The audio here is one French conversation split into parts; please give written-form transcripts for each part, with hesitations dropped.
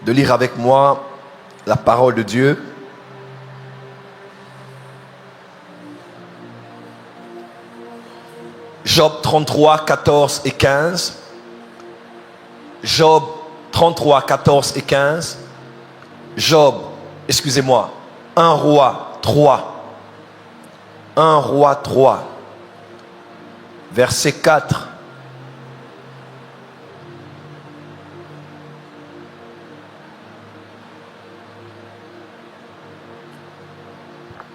de lire avec moi la parole de Dieu. Job 33, 14 et 15. Job 33, 14 et 15. Job, excusez-moi, 1 roi 3. 1 roi 3. Verset 4.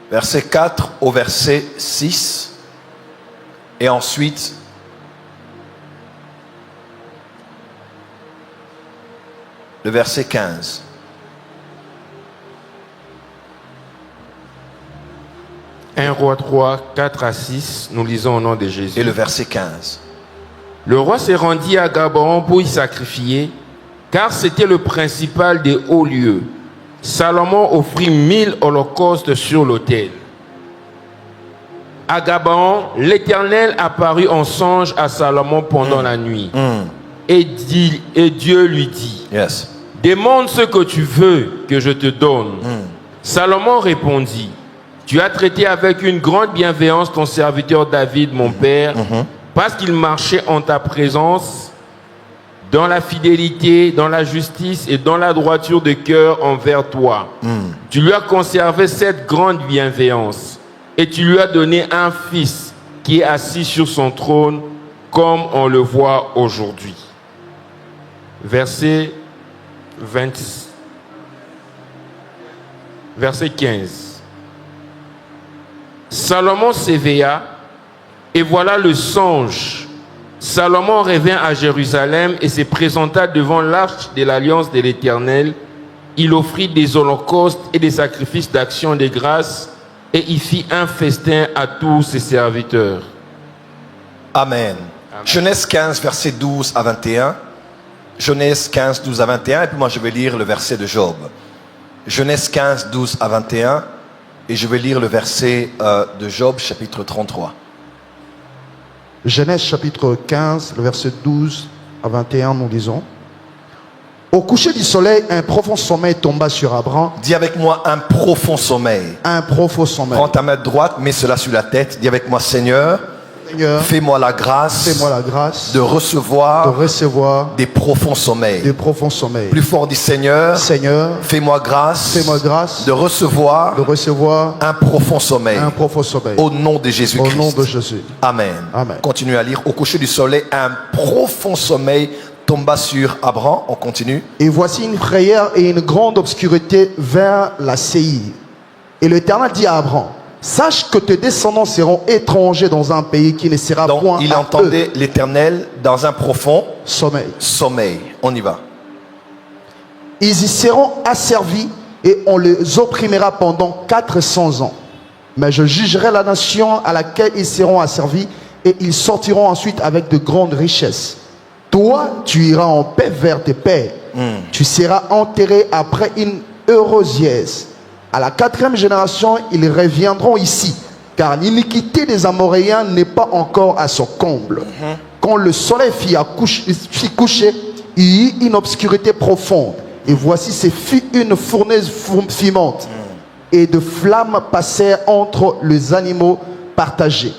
Verset 4 au verset 6. Et ensuite, le verset 15. Un roi 3, 4 à 6, nous lisons au nom de Jésus. Et le verset 15. Le roi se rendit à Gabaon pour y sacrifier, car c'était le principal des hauts lieux. Salomon offrit 1000 holocaustes sur l'autel. À Gabaon, l'Éternel apparut en songe à Salomon pendant la nuit. Et Dieu lui dit, Yes. demande ce que tu veux que je te donne. Salomon répondit, tu as traité avec une grande bienveillance ton serviteur David, mon père, parce qu'il marchait en ta présence dans la fidélité, dans la justice et dans la droiture de cœur envers toi. Tu lui as conservé cette grande bienveillance et tu lui as donné un fils qui est assis sur son trône comme on le voit aujourd'hui. Verset 15. Salomon s'éveilla et voilà le songe. Salomon revint à Jérusalem et se présenta devant l'arche de l'alliance de l'Éternel. Il offrit des holocaustes et des sacrifices d'action de grâce et il fit un festin à tous ses serviteurs. Amen. Genèse 15, verset 12 à 21. Genèse 15, 12 à 21. Et puis moi, je vais lire le verset de Job. Genèse 15, 12 à 21. Et je vais lire le verset de Job, chapitre 33. Genèse chapitre 15, le verset 12 à 21, nous lisons. Au coucher du soleil, un profond sommeil tomba sur Abraham. Dis avec moi un profond sommeil. Un profond sommeil. Prends ta main droite, mets cela sur la tête. Dis avec moi, Seigneur, Seigneur, fais-moi la grâce, fais-moi la grâce de recevoir des profonds sommeils. des profonds sommeils. Plus fort, dis Seigneur, Seigneur, fais-moi grâce, de recevoir un profond sommeil. profond sommeil. Au nom de Jésus-Christ. Au nom de Jésus. Amen. Amen. Continue à lire. Au coucher du soleil, un profond sommeil tomba sur Abraham. On continue. Et voici une frayeur et une grande obscurité vers la Séhir. Et l'Éternel dit à Abraham, sache que tes descendants seront étrangers dans un pays qui ne sera Donc, point il à entendait l'Éternel dans un profond sommeil. sommeil. On y va. Ils y seront asservis et on les opprimera pendant 400 ans. Mais je jugerai la nation à laquelle ils seront asservis et ils sortiront ensuite avec de grandes richesses. Toi, tu iras en paix vers tes pères. Tu seras enterré après une heureuse vieillesse. À la 4e génération, ils reviendront ici, car l'iniquité des Amoréens n'est pas encore à son comble. Quand le soleil fit coucher, il y eut une obscurité profonde. Et voici se fit une fournaise fumante. Et de flammes passèrent entre les animaux partagés.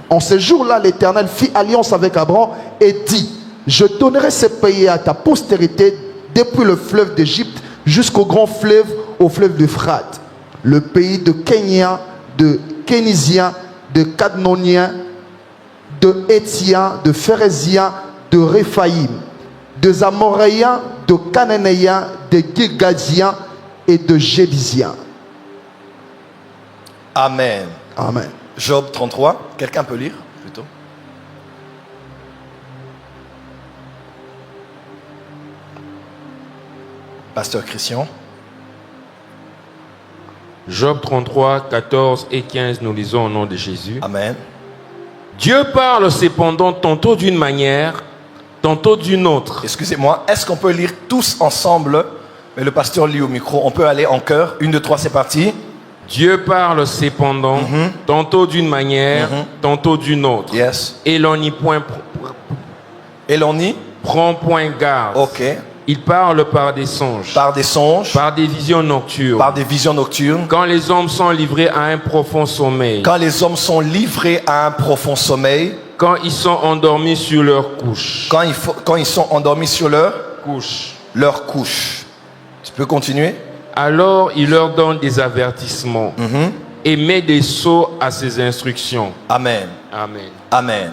En ce jour-là, l'Éternel fit alliance avec Abraham et dit, je donnerai ce pays à ta postérité depuis le fleuve d'Égypte jusqu'au grand fleuve, au fleuve d'Euphrate. Le pays de Kéniens, de Kénisiens, de Cadmoniens, de Hétiens, de Phérésiens, de Réphaïm, de Amoréens, de Cananéens, de Girgasiens et de Jébusiens. Amen. Amen. Job 33. Quelqu'un peut lire plutôt? Pasteur Christian. Job 33, 14 et 15, nous lisons au nom de Jésus. Amen. Dieu parle cependant tantôt d'une manière, tantôt d'une autre. Excusez-moi, est-ce qu'on peut lire tous ensemble? Mais le pasteur lit au micro. On peut aller en chœur. 1, 2, 3, c'est parti. Dieu parle cependant tantôt d'une manière, tantôt d'une autre. Yes. Et l'on y Et l'on y? prend point garde. Ok. Il parle par des songes, par des songes, par des visions nocturnes. par des visions nocturnes. Quand les hommes sont livrés à un profond sommeil. Quand les hommes sont livrés à un profond sommeil. Quand ils sont endormis sur leur couche. Quand ils sont endormis sur leur couche. Tu peux continuer? Alors il leur donne des avertissements et met des sceaux à ses instructions. Amen. Amen. Amen.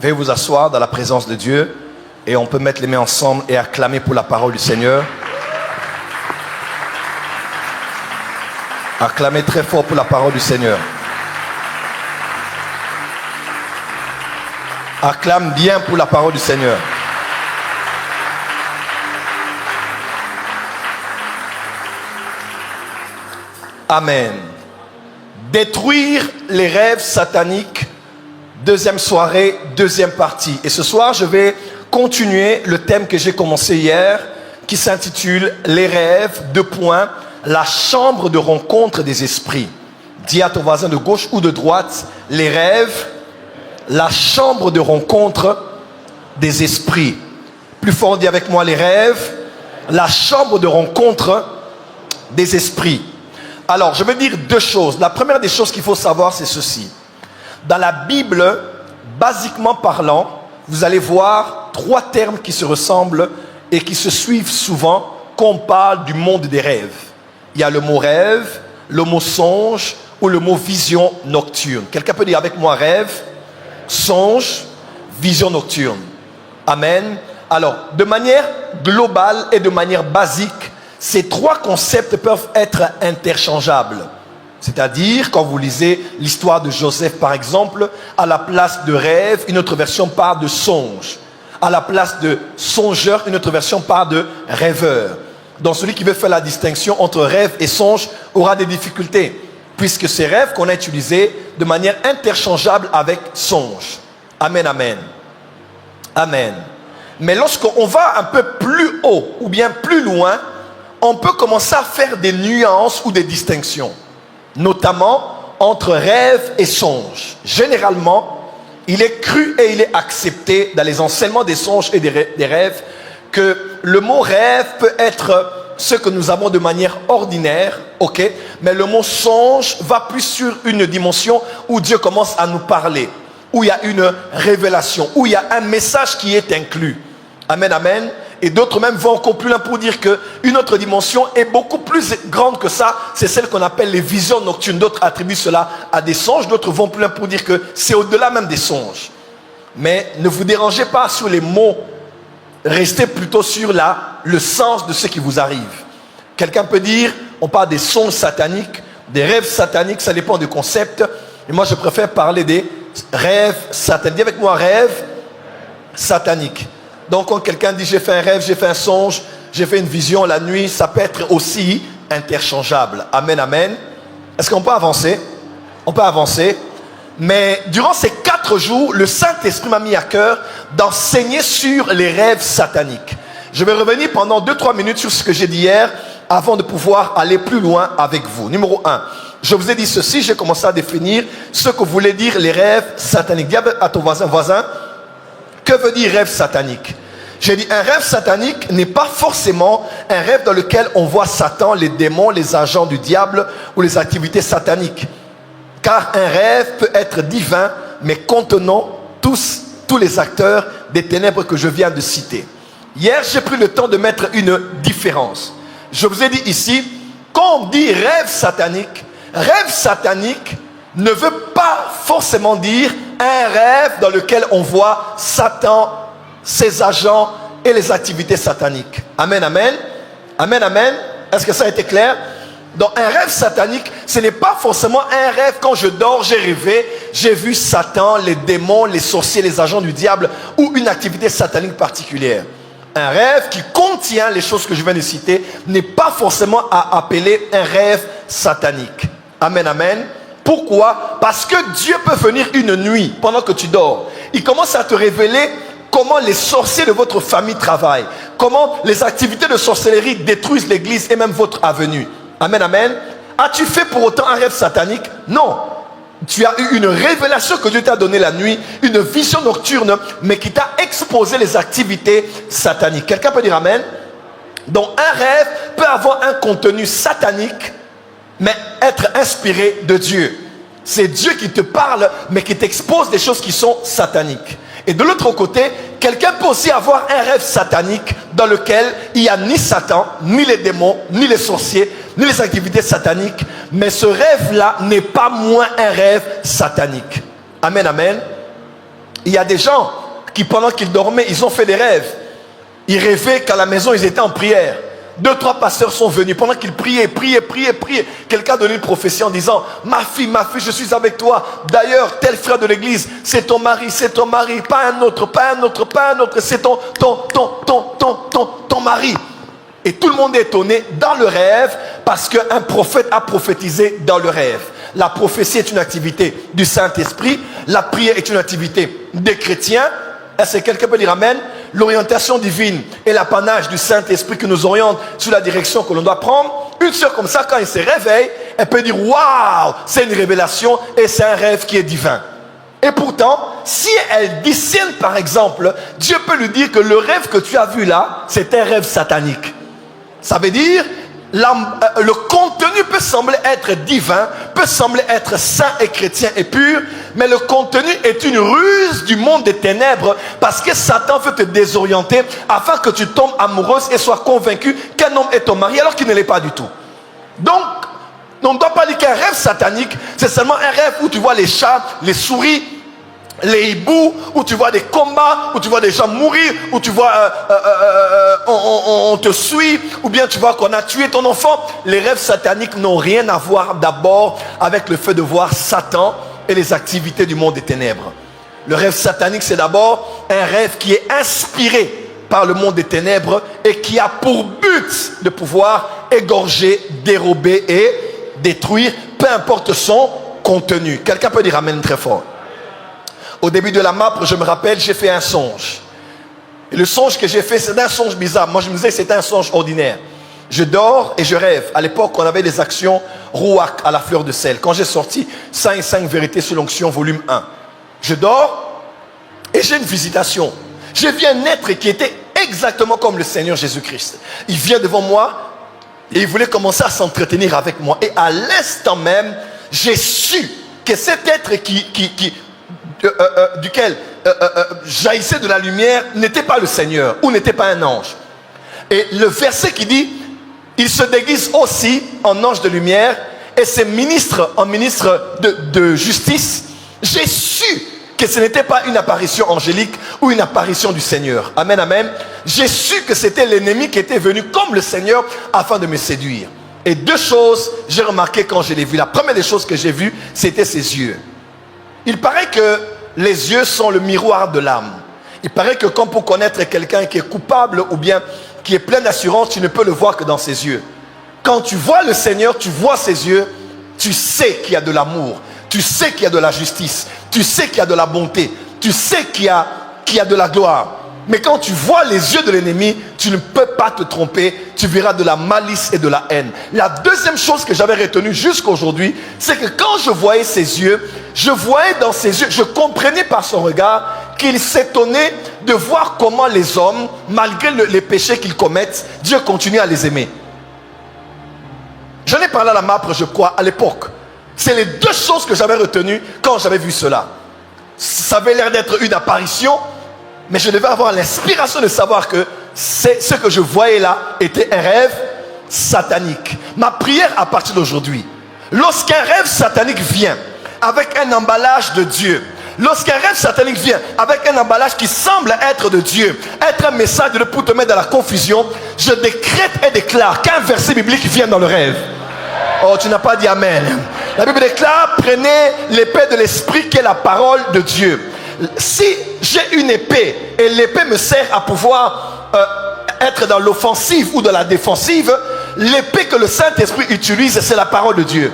Veuillez vous asseoir dans la présence de Dieu et on peut mettre les mains ensemble et acclamer pour la parole du Seigneur. Acclamez très fort pour la parole du Seigneur. Acclame bien pour la parole du Seigneur. Amen. Détruire les rêves sataniques. Deuxième soirée, deuxième partie. Et ce soir, je vais continuer le thème que j'ai commencé hier, qui s'intitule Les rêves, la chambre de rencontre des esprits. Dis à ton voisin de gauche ou de droite, les rêves, la chambre de rencontre des esprits. Plus fort, dis avec moi, les rêves, la chambre de rencontre des esprits. Alors, je vais dire deux choses. La première des choses qu'il faut savoir, c'est ceci. Dans la Bible, basiquement parlant, vous allez voir trois termes qui se ressemblent et qui se suivent souvent quand on parle du monde des rêves. Il y a le mot rêve, le mot songe ou le mot vision nocturne. Quelqu'un peut dire avec moi rêve, songe, vision nocturne. Amen. Alors, de manière globale et de manière basique, ces trois concepts peuvent être interchangeables. C'est-à-dire, quand vous lisez l'histoire de Joseph, par exemple, à la place de rêve, une autre version parle de songe. À la place de songeur, une autre version parle de rêveur. Donc, celui qui veut faire la distinction entre rêve et songe aura des difficultés, puisque ces rêves qu'on a utilisés de manière interchangeable avec songe. Amen, amen. Amen. Mais lorsqu'on va un peu plus haut ou bien plus loin, on peut commencer à faire des nuances ou des distinctions, notamment entre rêve et songe. Généralement, il est cru et il est accepté dans les enseignements des songes et des rêves que le mot rêve peut être ce que nous avons de manière ordinaire, ok, mais le mot songe va plus sur une dimension où Dieu commence à nous parler, où il y a une révélation, où il y a un message qui est inclus. Amen, amen. Et d'autres même vont encore plus loin pour dire qu'une autre dimension est beaucoup plus grande que ça. C'est celle qu'on appelle les visions nocturnes. D'autres attribuent cela à des songes. D'autres vont plus loin pour dire que c'est au-delà même des songes. Mais ne vous dérangez pas sur les mots. Restez plutôt sur le sens de ce qui vous arrive. Quelqu'un peut dire, on parle des songes sataniques, des rêves sataniques, ça dépend du concept. Et moi, je préfère parler des rêves sataniques. Dis avec moi, rêve satanique. Donc, quand quelqu'un dit j'ai fait un rêve, j'ai fait un songe, j'ai fait une vision la nuit, ça peut être aussi interchangeable. Amen, amen. Est-ce qu'on peut avancer? On peut avancer. Mais durant ces 4 jours, le Saint-Esprit m'a mis à cœur d'enseigner sur les rêves sataniques. Je vais revenir pendant 2-3 minutes sur ce que j'ai dit hier avant de pouvoir aller plus loin avec vous. Numéro 1, je vous ai dit ceci, j'ai commencé à définir ce que voulaient dire les rêves sataniques. Dis à ton voisin, que veut dire rêve satanique? J'ai dit un rêve satanique n'est pas forcément un rêve dans lequel on voit Satan, les démons, les agents du diable ou les activités sataniques. Car un rêve peut être divin, mais contenant tous les acteurs des ténèbres que je viens de citer. Hier, j'ai pris le temps de mettre une différence. Je vous ai dit ici, quand on dit rêve satanique ne veut pas forcément dire un rêve dans lequel on voit Satan, ses agents et les activités sataniques. Amen, amen. Amen, amen. Est-ce que ça a été clair? Donc un rêve satanique, ce n'est pas forcément un rêve quand je dors, j'ai rêvé, j'ai vu Satan, les démons, les sorciers, les agents du diable ou une activité satanique particulière. Un rêve qui contient les choses que je viens de citer n'est pas forcément à appeler un rêve satanique. Amen, amen. Pourquoi? Parce que Dieu peut venir une nuit pendant que tu dors. Il commence à te révéler comment les sorciers de votre famille travaillent, comment les activités de sorcellerie détruisent l'église et même votre avenue. Amen, amen. As-tu fait pour autant un rêve satanique? Non. Tu as eu une révélation que Dieu t'a donnée la nuit, une vision nocturne, mais qui t'a exposé les activités sataniques. Quelqu'un peut dire amen? Donc un rêve peut avoir un contenu satanique, mais être inspiré de Dieu. C'est Dieu qui te parle, mais qui t'expose des choses qui sont sataniques. Et de l'autre côté, quelqu'un peut aussi avoir un rêve satanique dans lequel il n'y a ni Satan, ni les démons, ni les sorciers, ni les activités sataniques. Mais ce rêve-là n'est pas moins un rêve satanique. Amen, amen. Il y a des gens qui, pendant qu'ils dormaient, ils ont fait des rêves. Ils rêvaient qu'à la maison, ils étaient en prière. 2, 3 pasteurs sont venus. Pendant qu'ils priaient. Quelqu'un a donné une prophétie en disant, ma fille, je suis avec toi. D'ailleurs, tel frère de l'église, c'est ton mari. Pas un autre. C'est ton mari. Et tout le monde est étonné dans le rêve parce qu'un prophète a prophétisé dans le rêve. La prophétie est une activité du Saint-Esprit. La prière est une activité des chrétiens. Est-ce que quelqu'un peut dire amen? L'orientation divine est l'apanage du Saint-Esprit qui nous oriente sur la direction que l'on doit prendre. Une sœur comme ça, quand elle se réveille, elle peut dire waouh, c'est une révélation et c'est un rêve qui est divin. Et pourtant, si elle discerne par exemple, Dieu peut lui dire que le rêve que tu as vu là, c'est un rêve satanique. Ça veut dire le contenu peut sembler être divin, peut sembler être saint et chrétien et pur, mais le contenu est une ruse du monde des ténèbres parce que Satan veut te désorienter afin que tu tombes amoureuse et sois convaincu qu'un homme est ton mari alors qu'il ne l'est pas du tout. Donc, on ne doit pas dire qu'un rêve satanique, c'est seulement un rêve où tu vois les chats, les souris, les hiboux, où tu vois des combats, où tu vois des gens mourir, où tu vois on te suit, ou bien tu vois qu'on a tué ton enfant. Les rêves sataniques n'ont rien à voir d'abord avec le fait de voir Satan et les activités du monde des ténèbres. Le rêve satanique, c'est d'abord un rêve qui est inspiré par le monde des ténèbres et qui a pour but de pouvoir égorger, dérober et détruire, peu importe son contenu. Quelqu'un peut dire amen très fort. Au début de la MAPRE, je me rappelle, j'ai fait un songe. Et le songe que j'ai fait, c'est un songe bizarre. Moi, je me disais que c'était un songe ordinaire. Je dors et je rêve. À l'époque, on avait des actions Rouac à la fleur de sel. Quand j'ai sorti 5 vérités sur l'onction, volume 1. Je dors et j'ai une visitation. J'ai vu un être qui était exactement comme le Seigneur Jésus-Christ. Il vient devant moi et il voulait commencer à s'entretenir avec moi. Et à l'instant même, j'ai su que cet être duquel jaillissait de la lumière n'était pas le Seigneur ou n'était pas un ange. Et le verset qui dit, il se déguise aussi en ange de lumière et c'est ministre de justice. J'ai su que ce n'était pas une apparition angélique ou une apparition du Seigneur. Amen, amen. J'ai su que c'était l'ennemi qui était venu comme le Seigneur afin de me séduire. Et 2 choses j'ai remarqué quand je l'ai vu. La première des choses que j'ai vues, c'était ses yeux. Il paraît que les yeux sont le miroir de l'âme. Il paraît que comme pour connaître quelqu'un qui est coupable ou bien qui est plein d'assurance, tu ne peux le voir que dans ses yeux. Quand tu vois le Seigneur, tu vois ses yeux, tu sais qu'il y a de l'amour, tu sais qu'il y a de la justice, tu sais qu'il y a de la bonté, tu sais qu'il y a de la gloire. Mais quand tu vois les yeux de l'ennemi, tu ne peux pas te tromper, tu verras de la malice et de la haine. La deuxième chose que j'avais retenue jusqu'à aujourd'hui, c'est que quand je voyais ses yeux, je voyais dans ses yeux, je comprenais par son regard qu'il s'étonnait de voir comment les hommes, malgré les péchés qu'ils commettent, Dieu continue à les aimer. J'en ai parlé à la MAPRE, je crois, à l'époque. C'est les 2 choses que j'avais retenues quand j'avais vu cela. Ça avait l'air d'être une apparition, mais je devais avoir l'inspiration de savoir que ce que je voyais là était un rêve satanique. Ma prière à partir d'aujourd'hui, lorsqu'un rêve satanique vient avec un emballage de Dieu, lorsqu'un rêve satanique vient avec un emballage qui semble être de Dieu, être un message pour te mettre dans la confusion, je décrète et déclare qu'un verset biblique vient dans le rêve. Oh, tu n'as pas dit amen. La Bible déclare, prenez l'épée de l'esprit qui est la parole de Dieu. Si j'ai une épée et l'épée me sert à pouvoir être dans l'offensive ou dans la défensive, l'épée que le Saint-Esprit utilise, c'est la parole de Dieu.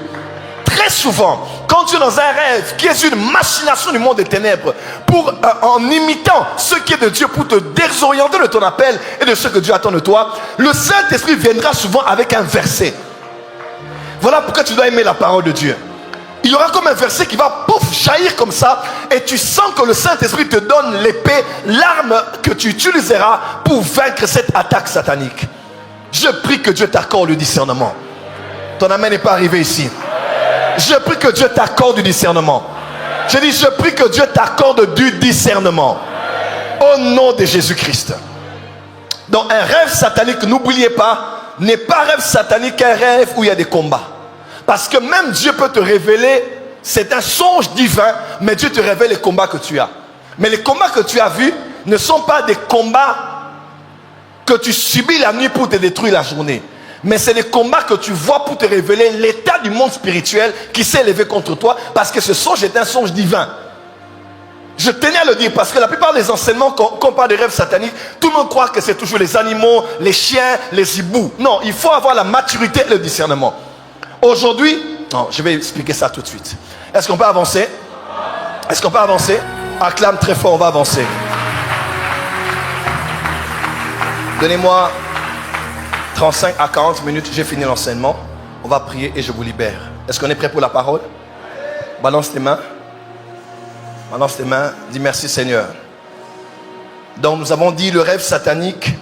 Très souvent, quand tu es dans un rêve qui est une machination du monde des ténèbres, en imitant ce qui est de Dieu pour te désorienter de ton appel et de ce que Dieu attend de toi, le Saint-Esprit viendra souvent avec un verset. Voilà pourquoi tu dois aimer la parole de Dieu. Il y aura comme un verset qui va jaillir comme ça et tu sens que le Saint-Esprit te donne l'épée, l'arme que tu utiliseras pour vaincre cette attaque satanique. Je prie que Dieu t'accorde le discernement. Ton amen n'est pas arrivé ici. Je prie que Dieu t'accorde du discernement. Je dis, je prie que Dieu t'accorde du discernement. Au nom de Jésus-Christ. Donc un rêve satanique, n'oubliez pas, n'est pas un rêve satanique qu'un rêve où il y a des combats. Parce que même Dieu peut te révéler, c'est un songe divin, mais Dieu te révèle les combats que tu as. Mais les combats que tu as vus ne sont pas des combats que tu subis la nuit pour te détruire la journée. Mais c'est des combats que tu vois pour te révéler l'état du monde spirituel qui s'est élevé contre toi, parce que ce songe est un songe divin. Je tenais à le dire parce que la plupart des enseignements, quand on parle de rêves sataniques, tout le monde croit que c'est toujours les animaux, les chiens, les hiboux. Non, il faut avoir la maturité et le discernement. Aujourd'hui, non, je vais expliquer ça tout de suite. Est-ce qu'on peut avancer? Est-ce qu'on peut avancer? Acclame très fort, on va avancer. Donnez-moi 35 à 40 minutes, j'ai fini l'enseignement. On va prier et je vous libère. Est-ce qu'on est prêt pour la parole? Balance tes mains. Balance tes mains, dis merci Seigneur. Donc nous avons dit le rêve satanique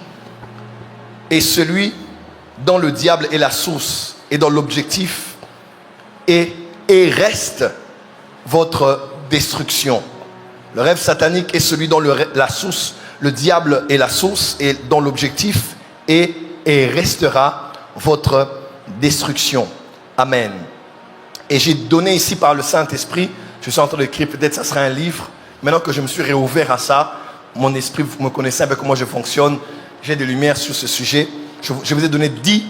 est celui dont le diable est la source et dont l'objectif est et reste votre destruction. Le rêve satanique est celui dont la source, le diable est la source et dont l'objectif est et restera votre destruction. Amen. Et j'ai donné ici par le Saint-Esprit, je suis en train d'écrire, peut-être ça sera un livre. Maintenant que je me suis réouvert à ça, mon esprit, vous me connaissez un peu comment je fonctionne, j'ai des lumières sur ce sujet. Je vous ai donné 10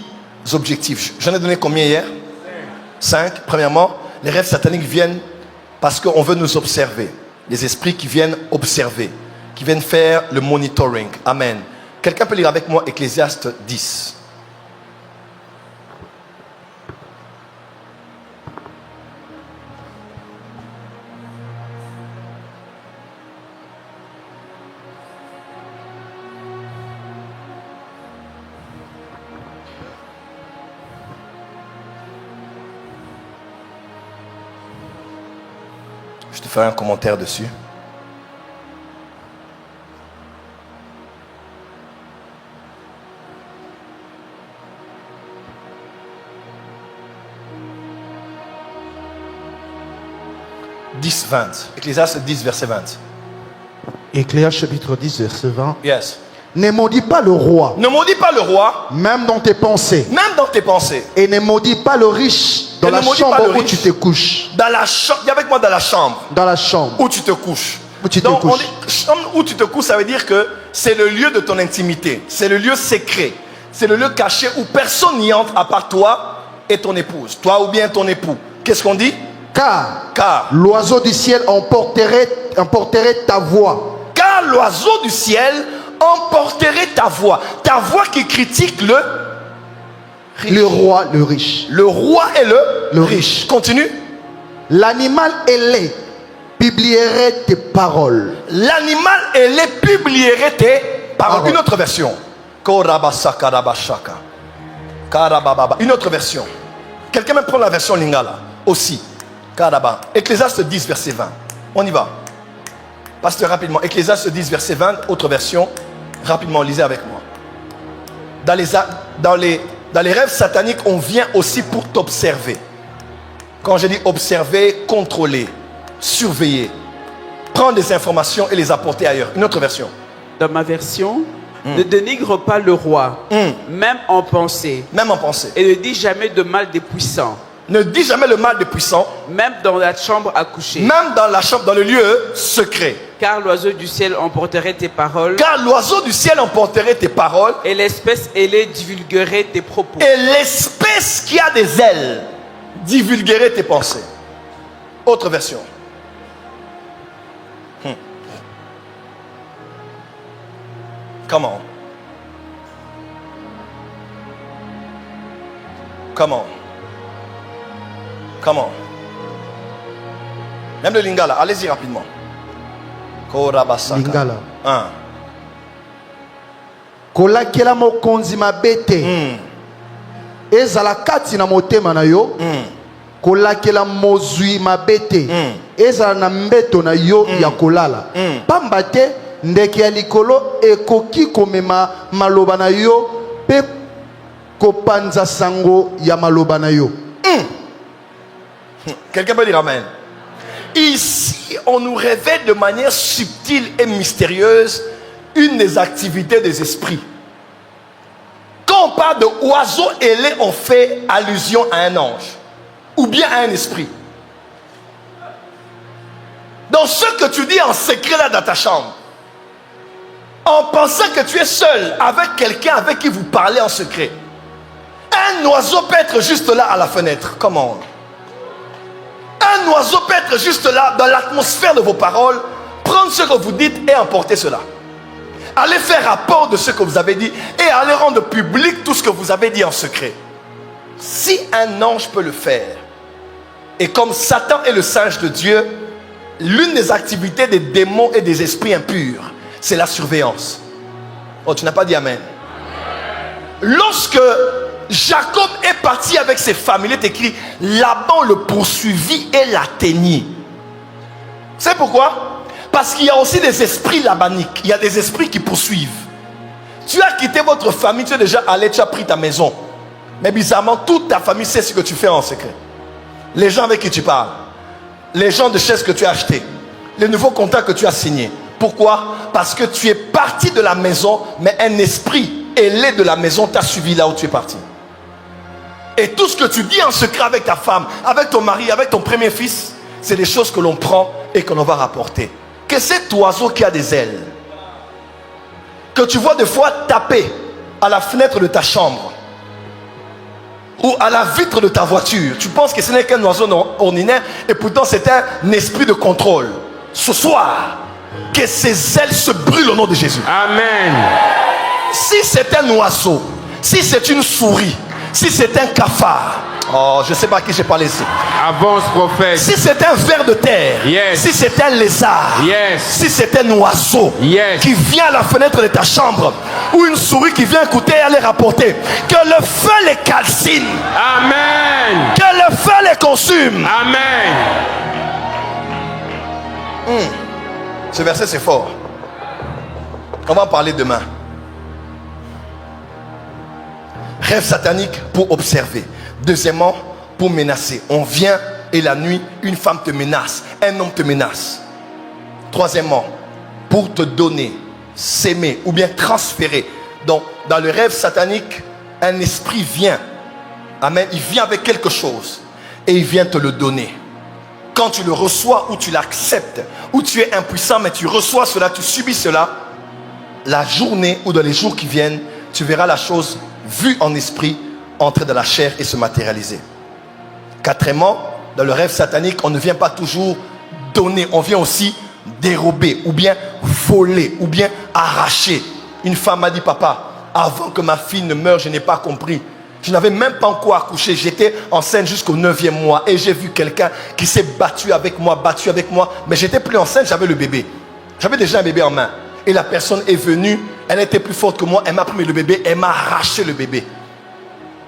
objectifs. J'en ai donné combien hier? 5. Premièrement, les rêves sataniques viennent parce qu'on veut nous observer. Les esprits qui viennent observer, qui viennent faire le monitoring. Amen. Quelqu'un peut lire avec moi Ecclésiaste 10. Je te ferai un commentaire dessus. « 10, 20. Ecclésiaste 10, verset 20. Ecclésiaste chapitre 10, verset 20. Yes. Ne maudis pas le roi, Ne maudis pas le roi, même dans tes pensées. même dans tes pensées. Et ne maudis pas le riche dans Et ne la maudis pas chambre le où riche. tu te couches. Dans la chambre, dis avec moi dans la chambre Dans la chambre où tu te couches. où tu te Donc, couches. chambre où tu te couches, ça veut dire que c'est le lieu de ton intimité. C'est le lieu secret. C'est le lieu caché où personne n'y entre à part toi et ton épouse. Toi ou bien ton époux. Qu'est-ce qu'on dit? Car l'oiseau du ciel emporterait ta voix. Car l'oiseau du ciel emporterait ta voix. Ta voix qui critique le riche. Le roi, le riche. Le roi et le riche. riche. Continue. L'animal ailé publierait tes paroles. L'animal ailé publierait tes paroles. Une autre version. Une autre version. Quelqu'un me prend la version Lingala aussi. Karaba. Ecclésiaste 10, verset 20. On y va. Pasteur, rapidement. Ecclésiaste 10, verset 20. Autre version. Rapidement, lisez avec moi. Dans les rêves sataniques, on vient aussi pour t'observer. Quand je dis observer, contrôler, surveiller, prendre des informations et les apporter ailleurs. Une autre version. Dans ma version, ne dénigre pas le roi, même en pensée. Même en pensée. Et ne dis jamais de mal des puissants, Ne dis jamais le mal des puissants, même dans la chambre à coucher. même dans la chambre, dans le lieu secret. Car l'oiseau du ciel emporterait tes paroles, Car l'oiseau du ciel emporterait tes paroles, et l'espèce ailée divulguerait tes propos. et l'espèce qui a des ailes divulguerait tes pensées. Autre version. Comment? Comment? Comment? Même le Lingala, allez-y rapidement. Korabasaka. Lingala. 1. Kolakela mokonzi mabete. Ezala kati na motema na yo. Kolakela mozwi mabete. Ezala na mbeto na yo ya kolala. Pamba te ndeke ya likolo ekoki komema maloba na yo pe kopanza sango ya maloba na yo. Quelqu'un peut dire amen. Ici, on nous révèle de manière subtile et mystérieuse une des activités des esprits. Quand on parle de oiseau ailé, on fait allusion à un ange ou bien à un esprit. Donc ce que tu dis en secret là dans ta chambre, en pensant que tu es seul avec quelqu'un avec qui vous parlez en secret, un oiseau peut être juste là à la fenêtre. Comment? Un oiseau peut être juste là dans l'atmosphère de vos paroles, prendre ce que vous dites et emporter cela. Allez faire rapport de ce que vous avez dit et allez rendre public tout ce que vous avez dit en secret. Si un ange peut le faire, et comme Satan est le singe de Dieu, l'une des activités des démons et des esprits impurs, c'est la surveillance. Oh, tu n'as pas dit amen. Lorsque Jacob est parti avec ses femmes, il est écrit, Laban le poursuivit et l'atteignit. C'est pourquoi? Parce qu'il y a aussi des esprits labaniques. Il y a des esprits qui poursuivent. Tu as quitté votre famille, tu es déjà allé, tu as pris ta maison. Mais bizarrement, toute ta famille sait ce que tu fais en secret. Les gens avec qui tu parles, les gens de chaises que tu as achetés, les nouveaux contrats que tu as signés. Pourquoi? Parce que tu es parti de la maison, mais un esprit ailé de la maison t'a suivi là où tu es parti. Et tout ce que tu dis en secret avec ta femme, avec ton mari, avec ton premier fils, c'est des choses que l'on prend et que l'on va rapporter. Que cet oiseau qui a des ailes, que tu vois des fois taper à la fenêtre de ta chambre ou à la vitre de ta voiture, tu penses que ce n'est qu'un oiseau ordinaire et pourtant c'est un esprit de contrôle. Ce soir, que ses ailes se brûlent au nom de Jésus. Amen. Si c'est un oiseau, si c'est une souris, si c'est un cafard, oh, je ne sais pas à qui j'ai parlé ici. Avance, prophète. Si c'est un ver de terre, yes. Si c'est un lézard, yes. Si c'est un oiseau, yes. Qui vient à la fenêtre de ta chambre, ou une souris qui vient écouter et aller rapporter, que le feu les calcine. Amen. Que le feu les consume. Amen. Ce verset c'est fort. On va en parler demain. Rêve satanique pour observer. Deuxièmement, pour menacer. On vient et la nuit, une femme te menace, un homme te menace. Troisièmement, pour te donner, s'aimer ou bien transférer. Donc, dans le rêve satanique, un esprit vient. Amen. Il vient avec quelque chose et il vient te le donner. Quand tu le reçois ou tu l'acceptes, ou tu es impuissant mais tu reçois cela, tu subis cela, la journée ou dans les jours qui viennent, tu verras la chose vue en esprit entrer dans la chair et se matérialiser. Quatrièmement, dans le rêve satanique, on ne vient pas toujours donner, on vient aussi dérober ou bien voler ou bien arracher. Une femme m'a dit, papa, avant que ma fille ne meure, je n'ai pas compris. Je n'avais même pas encore accouché, j'étais enceinte jusqu'au 9e mois et j'ai vu quelqu'un qui s'est battu avec moi, mais j'étais plus enceinte, j'avais le bébé. J'avais déjà un bébé en main. Et la personne est venue, elle était plus forte que moi, elle m'a pris le bébé, elle m'a arraché le bébé.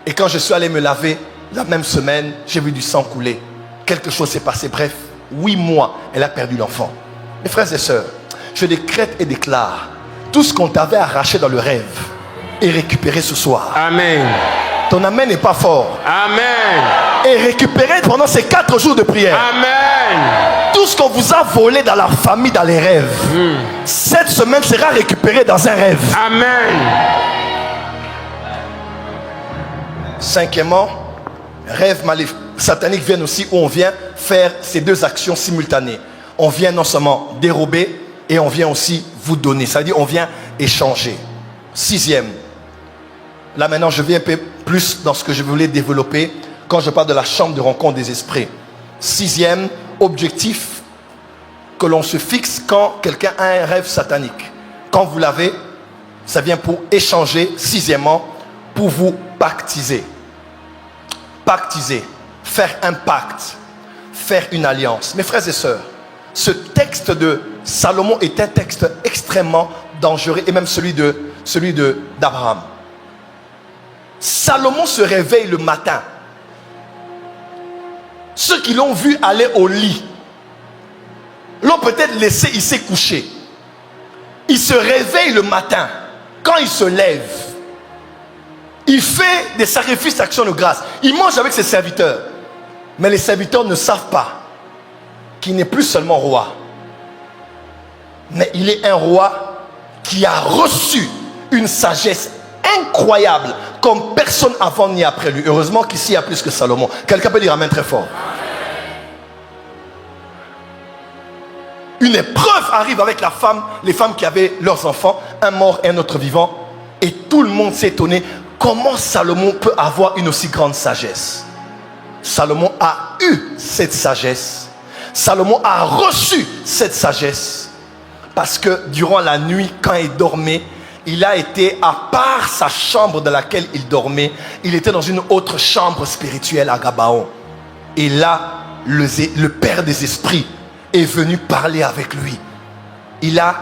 Et quand je suis allé me laver, la même semaine, j'ai vu du sang couler. Quelque chose s'est passé, bref, 8 mois, elle a perdu l'enfant. Mes frères et sœurs, je décrète et déclare, tout ce qu'on t'avait arraché dans le rêve est récupéré ce soir. Amen. Ton amen n'est pas fort. Amen. Et récupéré pendant ces 4 jours de prière. Amen. Tout ce qu'on vous a volé dans la famille, dans les rêves, cette semaine sera récupéré dans un rêve. Amen. Cinquièmement, rêves sataniques viennent aussi où on vient faire ces deux actions simultanées. On vient non seulement dérober et on vient aussi vous donner. C'est-à-dire on vient échanger. Sixième, là maintenant je viens un peu plus dans ce que je voulais développer quand je parle de la chambre de rencontre des esprits. Sixième objectif que l'on se fixe quand quelqu'un a un rêve satanique. Quand vous l'avez, ça vient pour échanger. Sixièmement, pour vous pactiser. Pactiser, faire un pacte, faire une alliance. Mes frères et sœurs, ce texte de Salomon est un texte extrêmement dangereux et même celui d'Abraham. Salomon se réveille le matin. Ceux qui l'ont vu aller au lit l'ont peut-être laissé, il s'est couché. Il se réveille le matin. Quand il se lève, Il fait des sacrifices d'action de grâce. Il mange avec ses serviteurs. Mais les serviteurs ne savent pas qu'il n'est plus seulement roi. Mais il est un roi qui a reçu une sagesse incroyable comme personne avant ni après lui. Heureusement qu'ici il y a plus que Salomon. Quelqu'un peut dire amen très fort. Une épreuve arrive avec les femmes qui avaient leurs enfants, un mort et un autre vivant. Et tout le monde s'est étonné. Comment Salomon peut avoir une aussi grande sagesse? Salomon a eu cette sagesse. Salomon a reçu cette sagesse. Parce que durant la nuit, quand il dormait, il a été, à part sa chambre dans laquelle il dormait, il était dans une autre chambre spirituelle à Gabaon. Et là, le Père des esprits est venu parler avec lui. Il a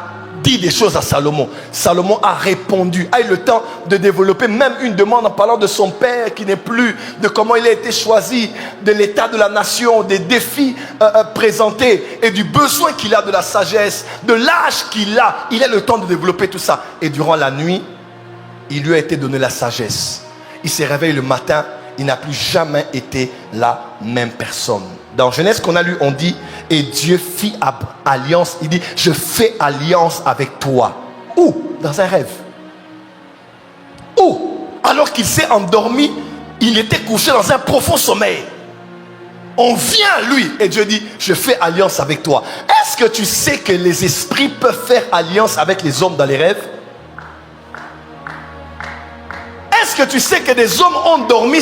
dit des choses à Salomon. Salomon a répondu, a eu le temps de développer même une demande en parlant de son père qui n'est plus, de comment il a été choisi, de l'état de la nation, des défis présentés et du besoin qu'il a de la sagesse, de l'âge qu'il a. Il a le temps de développer tout ça. Et durant la nuit, il lui a été donné la sagesse. Il s'est réveillé le matin, il n'a plus jamais été la même personne. Dans Genèse qu'on a lu, on dit, et Dieu fit alliance. Il dit, je fais alliance avec toi. Où? Dans un rêve. Où? Alors qu'il s'est endormi, il était couché dans un profond sommeil. On vient à lui et Dieu dit, je fais alliance avec toi. Est-ce que tu sais que les esprits peuvent faire alliance avec les hommes dans les rêves? Est-ce que tu sais que des hommes ont dormi,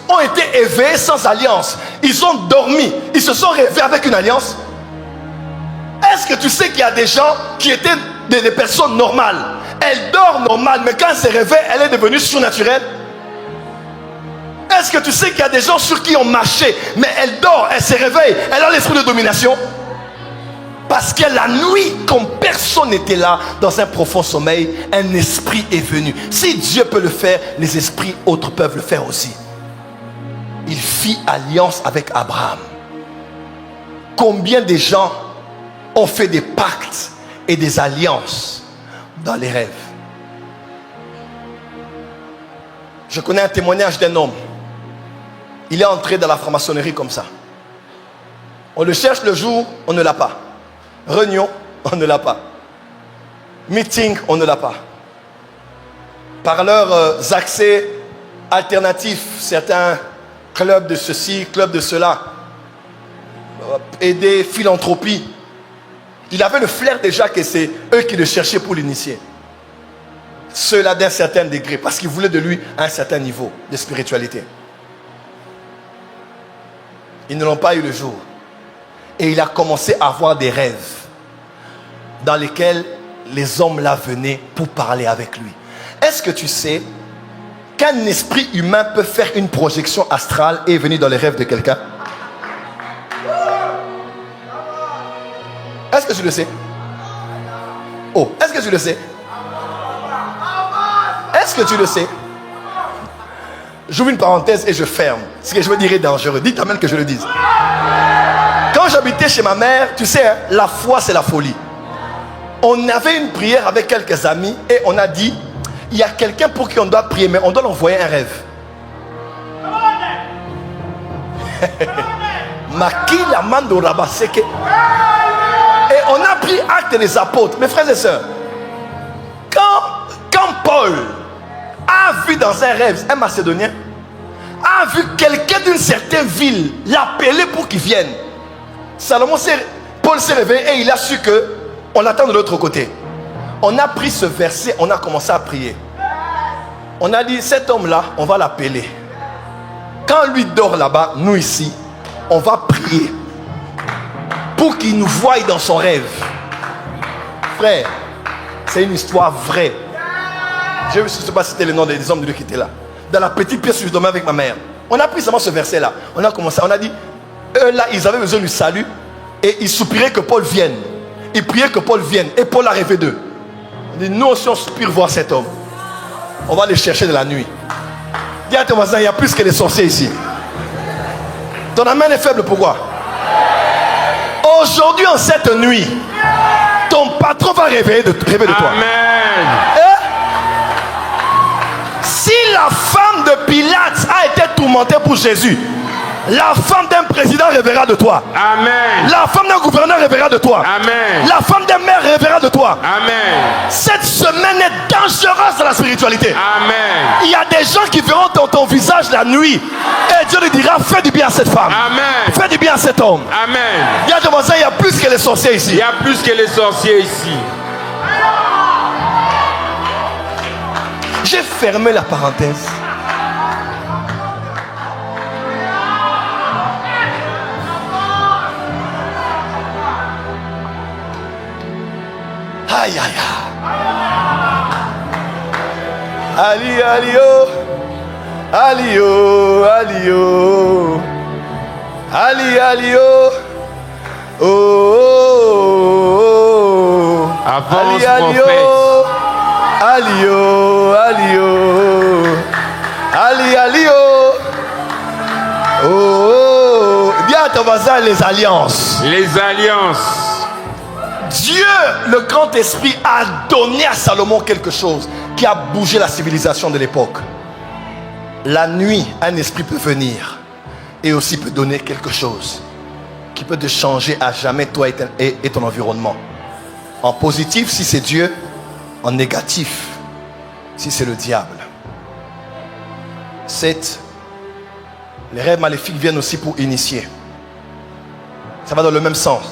ont été éveillés sans alliance? Ils ont dormi, ils se sont réveillés avec une alliance. Est-ce que tu sais qu'il y a des gens qui étaient des personnes normales? Elle dort normale, mais quand elle se réveille, elle est devenue surnaturelle. Est-ce que tu sais qu'il y a des gens sur qui on marchait, mais elle dort, elle se réveille, elle a l'esprit de domination? Parce que la nuit, comme personne n'était là, dans un profond sommeil, un esprit est venu. Si Dieu peut le faire, les esprits autres peuvent le faire aussi. Il fit alliance avec Abraham. Combien de gens ont fait des pactes et des alliances dans les rêves? Je connais un témoignage d'un homme. Il est entré dans la franc-maçonnerie comme ça. On le cherche le jour, on ne l'a pas. Réunion, on ne l'a pas. Meeting, on ne l'a pas. Par leurs accès alternatifs, certains clubs de ceci, clubs de cela, aider, philanthropie. Il avait le flair déjà que c'est eux qui le cherchaient pour l'initier. Ceux-là d'un certain degré, parce qu'ils voulaient de lui un certain niveau de spiritualité. Ils ne l'ont pas eu le jour. Et il a commencé à avoir des rêves dans lesquels les hommes là venaient pour parler avec lui. Est-ce que tu sais qu'un esprit humain peut faire une projection astrale et venir dans les rêves de quelqu'un? Est-ce que tu le sais? Oh, est-ce que tu le sais? Est-ce que tu le sais? J'ouvre une parenthèse et je ferme. Ce que je veux dire est dangereux. Dites amen que je le dise. Quand j'habitais chez ma mère, tu sais, hein, la foi c'est la folie. On avait une prière avec quelques amis et on a dit, il y a quelqu'un pour qui on doit prier, mais on doit l'envoyer un rêve. Et on a pris acte des apôtres. Mes frères et sœurs, quand Paul a vu dans un rêve un Macédonien, a vu quelqu'un d'une certaine ville l'appeler pour qu'il vienne, Paul s'est réveillé et il a su que on l'attend de l'autre côté. On a pris ce verset, on a commencé à prier. On a dit, cet homme-là, on va l'appeler. Quand lui dort là-bas, nous ici, on va prier pour qu'il nous voie dans son rêve. Frère, c'est une histoire vraie. Je ne sais pas citer le nom des hommes de Dieu qui étaient là. Dans la petite pièce où je dormais avec ma mère. On a pris seulement ce verset-là. On a commencé, on a dit, eux là, ils avaient besoin du salut. Et ils soupiraient que Paul vienne. Ils priaient que Paul vienne. Et Paul a rêvé d'eux. On dit, nous aussi on soupire voir cet homme. On va les chercher de la nuit. Dis à ton voisin, il y a plus que les sorciers ici. Ton amen est faible, pourquoi? Aujourd'hui, en cette nuit, ton patron va rêver de toi. Amen. S'il la femme de Pilate a été tourmentée pour Jésus, la femme d'un président rêvera de toi. Amen. La femme d'un gouverneur rêvera de toi. Amen. La femme d'un maire rêvera de toi. Amen. Cette semaine est dangereuse dans la spiritualité. Amen. Il y a des gens qui verront ton visage la nuit et Dieu lui dira fais du bien à cette femme. Amen. Fais du bien à cet homme. Amen. Il y a des voisins, il y a plus que les sorciers ici. Il y a plus que les sorciers ici. J'ai fermé la parenthèse. Aïe aïe aïe. Ali ali oh. Ali oh, ali oh. Ali ali oh. Oh, oh, oh. Avance, Ali ali oh. Ali oh, ali oh. Ali ali oh. Oh, oh. Dis à ton voisin les alliances. Les alliances. Dieu, le grand esprit, a donné à Salomon quelque chose qui a bougé la civilisation de l'époque. La nuit, un esprit peut venir et aussi peut donner quelque chose qui peut te changer à jamais, toi et ton environnement. En positif, si c'est Dieu. En négatif, si c'est le diable. 7. Les rêves maléfiques viennent aussi pour initier. Ça va dans le même sens.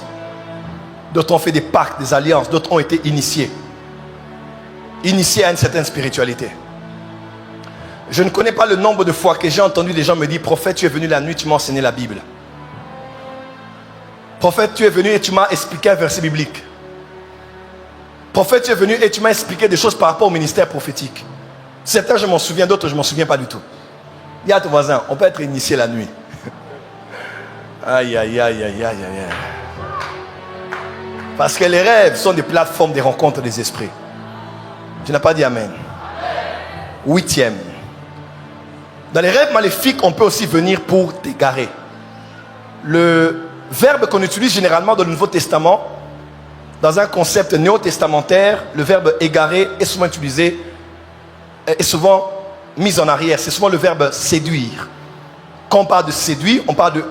D'autres ont fait des pactes, des alliances. D'autres ont été initiés. Initiés à une certaine spiritualité. Je ne connais pas le nombre de fois que j'ai entendu des gens me dire prophète, tu es venu la nuit, tu m'as enseigné la Bible. Prophète, tu es venu et tu m'as expliqué un verset biblique. Prophète, tu es venu et tu m'as expliqué des choses par rapport au ministère prophétique. Certains, je m'en souviens, d'autres, je ne m'en souviens pas du tout. Dis à ton voisin, on peut être initié la nuit. Aïe, aïe, aïe, aïe, aïe, aïe. Parce que les rêves sont des plateformes des rencontres des esprits. Tu n'as pas dit amen. 8e. Dans les rêves maléfiques, on peut aussi venir pour t'égarer. Le verbe qu'on utilise généralement dans le Nouveau Testament, dans un concept néo-testamentaire, le verbe égarer est souvent utilisé, est souvent mis en arrière. C'est souvent le verbe séduire. Quand on parle de séduire, on parle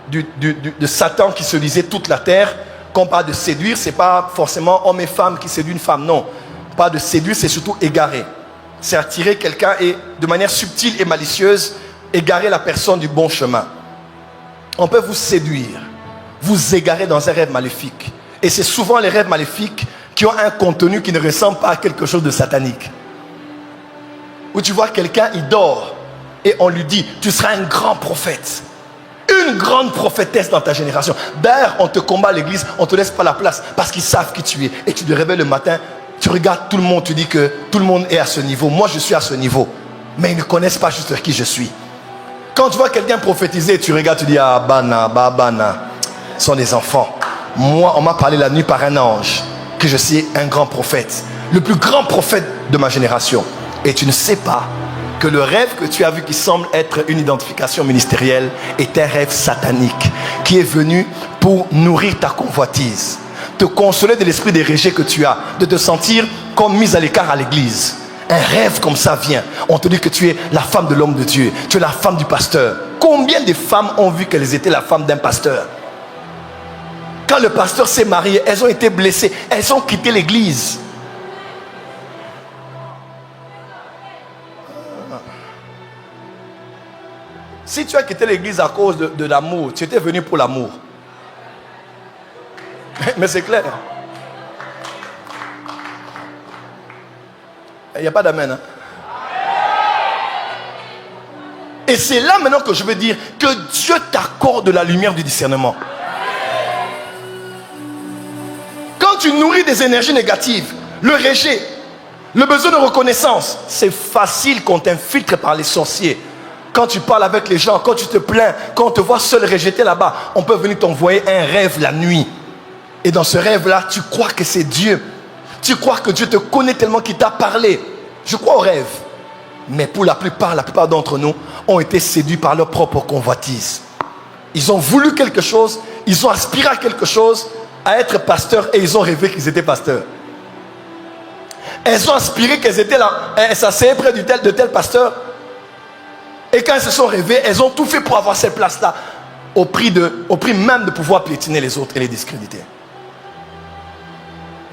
de Satan qui séduisait toute la terre. Quand on parle de séduire, ce n'est pas forcément homme et femme qui séduit une femme, non. On parle de séduire, c'est surtout égarer. C'est attirer quelqu'un et de manière subtile et malicieuse, égarer la personne du bon chemin. On peut vous séduire, vous égarer dans un rêve maléfique. Et c'est souvent les rêves maléfiques qui ont un contenu qui ne ressemble pas à quelque chose de satanique. Où tu vois quelqu'un, il dort et on lui dit, tu seras un grand prophète. Une grande prophétesse dans ta génération. D'ailleurs, on te combat à l'église, on ne te laisse pas la place parce qu'ils savent qui tu es. Et tu te réveilles le matin, tu regardes tout le monde, tu dis que tout le monde est à ce niveau. Moi, je suis à ce niveau. Mais ils ne connaissent pas juste qui je suis. Quand tu vois quelqu'un prophétiser, tu regardes, tu dis, ah, Bana, Babana, ce sont des enfants. Moi, on m'a parlé la nuit par un ange que je suis un grand prophète. Le plus grand prophète de ma génération. Et tu ne sais pas que le rêve que tu as vu qui semble être une identification ministérielle est un rêve satanique qui est venu pour nourrir ta convoitise, te consoler de l'esprit des rejet que tu as, de te sentir comme mise à l'écart à l'église. Un rêve comme ça vient. On te dit que tu es la femme de l'homme de Dieu, tu es la femme du pasteur. Combien de femmes ont vu qu'elles étaient la femme d'un pasteur? Quand le pasteur s'est marié, elles ont été blessées, elles ont quitté l'église. Si tu as quitté l'église à cause de l'amour, tu étais venu pour l'amour. Mais c'est clair. Il n'y a pas d'amen. Hein? Et c'est là maintenant que je veux dire que Dieu t'accorde la lumière du discernement. Quand tu nourris des énergies négatives, le rejet, le besoin de reconnaissance, c'est facile qu'on t'infiltre par les sorciers. Quand tu parles avec les gens, quand tu te plains, quand on te voit seul rejeté là-bas, on peut venir t'envoyer un rêve la nuit. Et dans ce rêve-là, tu crois que c'est Dieu. Tu crois que Dieu te connaît tellement qu'il t'a parlé. Je crois au rêve. Mais pour la plupart d'entre nous ont été séduits par leur propre convoitise. Ils ont voulu quelque chose, ils ont aspiré à quelque chose, à être pasteurs, et ils ont rêvé qu'ils étaient pasteurs. Elles ont aspiré qu'elles étaient là, elles s'asseyaient près de tel pasteur. Et quand elles se sont réveillées, elles ont tout fait pour avoir cette place-là, au prix même de pouvoir piétiner les autres et les discréditer.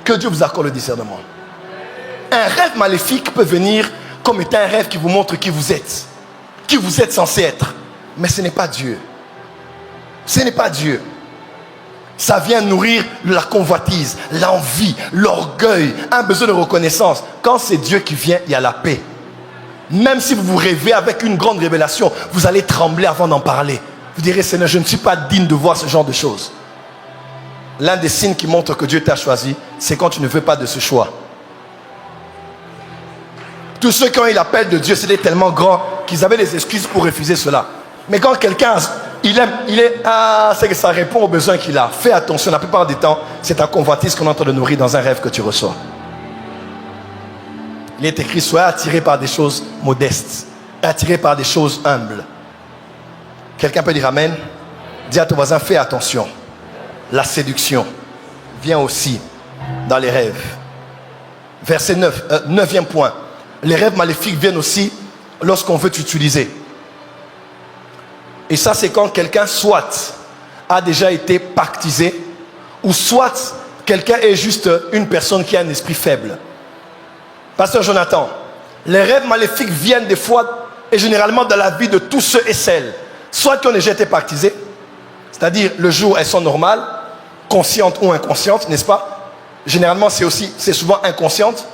Que Dieu vous accorde le discernement. Un rêve maléfique peut venir comme étant un rêve qui vous montre qui vous êtes censé être. Mais ce n'est pas Dieu. Ce n'est pas Dieu. Ça vient nourrir la convoitise, l'envie, l'orgueil, un besoin de reconnaissance. Quand c'est Dieu qui vient, il y a la paix. Même si vous vous rêvez avec une grande révélation, vous allez trembler avant d'en parler. Vous direz, Seigneur, je ne suis pas digne de voir ce genre de choses. L'un des signes qui montre que Dieu t'a choisi, c'est quand tu ne veux pas de ce choix. Tous ceux qui ont eu l'appel de Dieu, c'était tellement grand qu'ils avaient des excuses pour refuser cela. Mais quand quelqu'un, c'est que ça répond aux besoins qu'il a. Fais attention, la plupart du temps, c'est ta convoitise qu'on est en train de nourrir dans un rêve que tu reçois. Il est écrit, sois attiré par des choses modestes, attiré par des choses humbles. Quelqu'un peut dire amen? Dis à ton voisin, fais attention. La séduction vient aussi dans les rêves. Verset 9, 9e point. Les rêves maléfiques viennent aussi lorsqu'on veut t'utiliser. Et ça, c'est quand quelqu'un soit a déjà été pactisé, ou soit quelqu'un est juste une personne qui a un esprit faible. Pasteur Jonathan, les rêves maléfiques viennent des fois et généralement dans la vie de tous ceux et celles, soit qui ont déjà été pactisés, c'est-à-dire le jour elles sont normales, conscientes ou inconscientes, n'est-ce pas? Généralement c'est souvent inconsciente.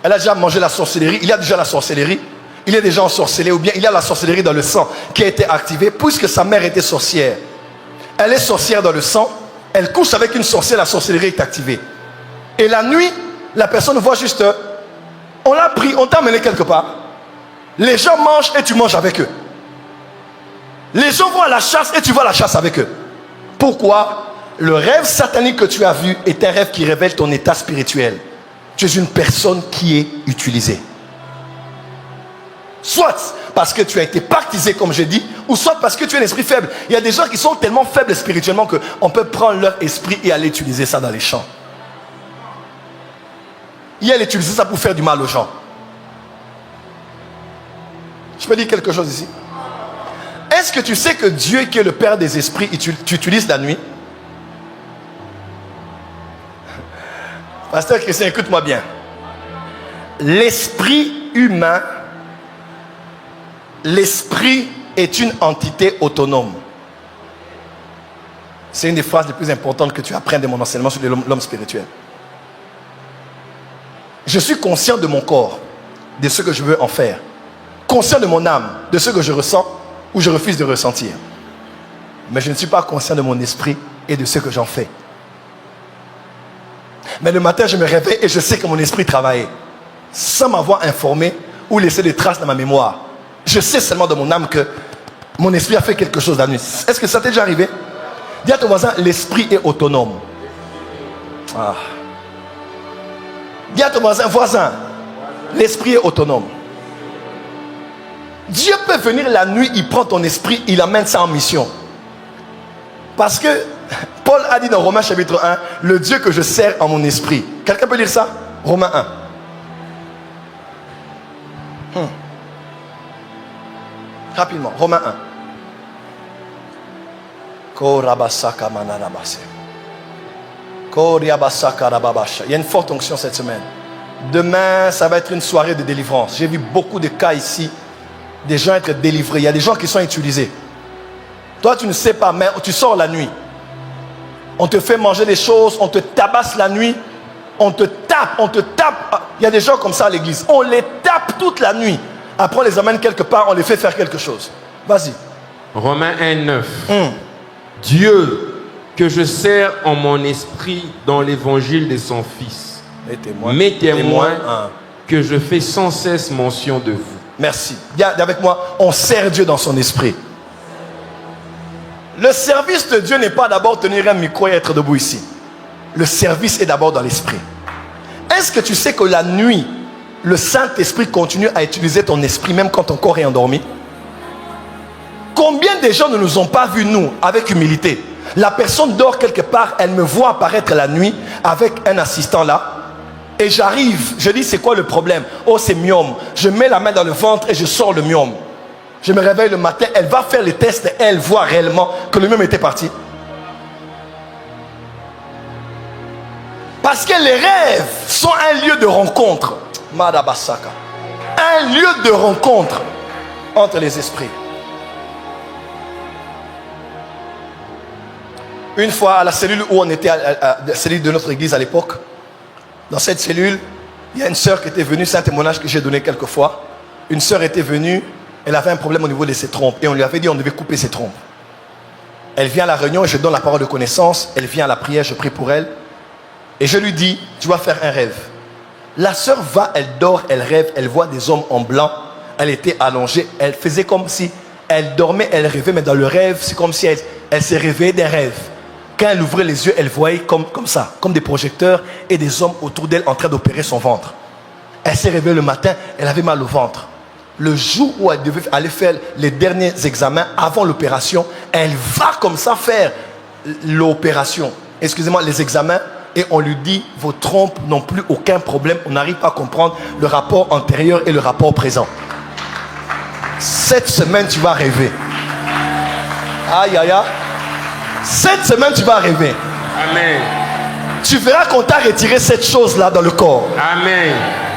Elle a déjà mangé la sorcellerie, il y a déjà la sorcellerie, il est déjà ensorcelé, ou bien il y a la sorcellerie dans le sang qui a été activée, puisque sa mère était sorcière. Elle est sorcière dans le sang, elle couche avec une sorcière, la sorcellerie est activée. Et la nuit, la personne voit juste, on l'a pris, on t'a amené quelque part. Les gens mangent et tu manges avec eux. Les gens vont à la chasse et tu vas à la chasse avec eux. Pourquoi? Le rêve satanique que tu as vu est un rêve qui révèle ton état spirituel. Tu es une personne qui est utilisée. Soit parce que tu as été pactisé, comme j'ai dit, ou soit parce que tu es un esprit faible. Il y a des gens qui sont tellement faibles spirituellement qu'on peut prendre leur esprit et aller utiliser ça dans les champs. Et aller utiliser ça pour faire du mal aux gens. Je peux dire quelque chose ici? Est-ce que tu sais que Dieu, qui est le Père des esprits, tu utilises la nuit? Pasteur Christian, écoute-moi bien. L'esprit humain, l'esprit est une entité autonome. C'est une des phrases les plus importantes que tu apprennes de mon enseignement sur l'homme spirituel. Je suis conscient de mon corps, de ce que je veux en faire. Conscient de mon âme, de ce que je ressens ou je refuse de ressentir. Mais je ne suis pas conscient de mon esprit et de ce que j'en fais. Mais le matin, je me réveille et je sais que mon esprit travaillait. Sans m'avoir informé ou laissé des traces dans ma mémoire. Je sais seulement de mon âme que mon esprit a fait quelque chose la nuit. Est-ce que ça t'est déjà arrivé? Dis à ton voisin, l'esprit est autonome. Ah. Dis à ton voisin, l'esprit est autonome. Dieu peut venir la nuit, il prend ton esprit, il amène ça en mission. Parce que Paul a dit dans Romains chapitre 1, le Dieu que je sers en mon esprit. Quelqu'un peut lire ça? Romains 1. Rapidement, Romains 1. Il y a une forte onction cette semaine. Demain, ça va être une soirée de délivrance. J'ai vu beaucoup de cas ici, des gens être délivrés. Il y a des gens qui sont utilisés. Toi, tu ne sais pas, mais tu sors la nuit. On te fait manger des choses, on te tabasse la nuit, on te tape. Il y a des gens comme ça à l'église. On les tape toute la nuit. Après, on les amène quelque part, on les fait faire quelque chose. Vas-y. Romains 1, 9. Dieu, que je sers en mon esprit dans l'évangile de son Fils, mes témoins que je fais sans cesse mention de vous. Merci. Viens avec moi, on sert Dieu dans son esprit. Le service de Dieu n'est pas d'abord tenir un micro et être debout ici. Le service est d'abord dans l'esprit. Est-ce que tu sais que la nuit, le Saint-Esprit continue à utiliser ton esprit même quand ton corps est endormi? Combien de gens ne nous ont pas vus, nous, avec humilité? La personne dort quelque part, elle me voit apparaître la nuit avec un assistant là. Et j'arrive, je dis c'est quoi le problème? Oh, c'est myome. Je mets la main dans le ventre et je sors le myome. Je me réveille le matin, elle va faire les tests et elle voit réellement que le même était parti. Parce que les rêves sont un lieu de rencontre. Madabasaka. Un lieu de rencontre entre les esprits. Une fois à la cellule où on était, à la cellule de notre église à l'époque, dans cette cellule, il y a une sœur qui était venue, c'est un témoignage que j'ai donné quelques fois. Une sœur était venue, elle avait un problème au niveau de ses trompes et on lui avait dit on devait couper ses trompes. Elle vient à la réunion et je donne la parole de connaissance, elle vient à la prière, je prie pour elle et je lui dis, tu vas faire un rêve. La sœur va, elle dort, elle rêve, elle voit des hommes en blanc, elle était allongée, elle faisait comme si elle dormait, elle rêvait, mais dans le rêve, c'est comme si elle s'est réveillée des rêves. Quand elle ouvrait les yeux, elle voyait comme ça, comme des projecteurs et des hommes autour d'elle en train d'opérer son ventre. Elle s'est réveillée le matin, elle avait mal au ventre. Le jour où elle devait aller faire les derniers examens avant l'opération, elle va comme ça faire l'opération. Excusez-moi, les examens. Et on lui dit, vos trompes n'ont plus aucun problème. On n'arrive pas à comprendre le rapport antérieur et le rapport présent. Cette semaine, tu vas rêver. Aïe, aïe, aïe. Cette semaine, tu vas rêver. Amen. Tu verras qu'on t'a retiré cette chose-là dans le corps. Amen.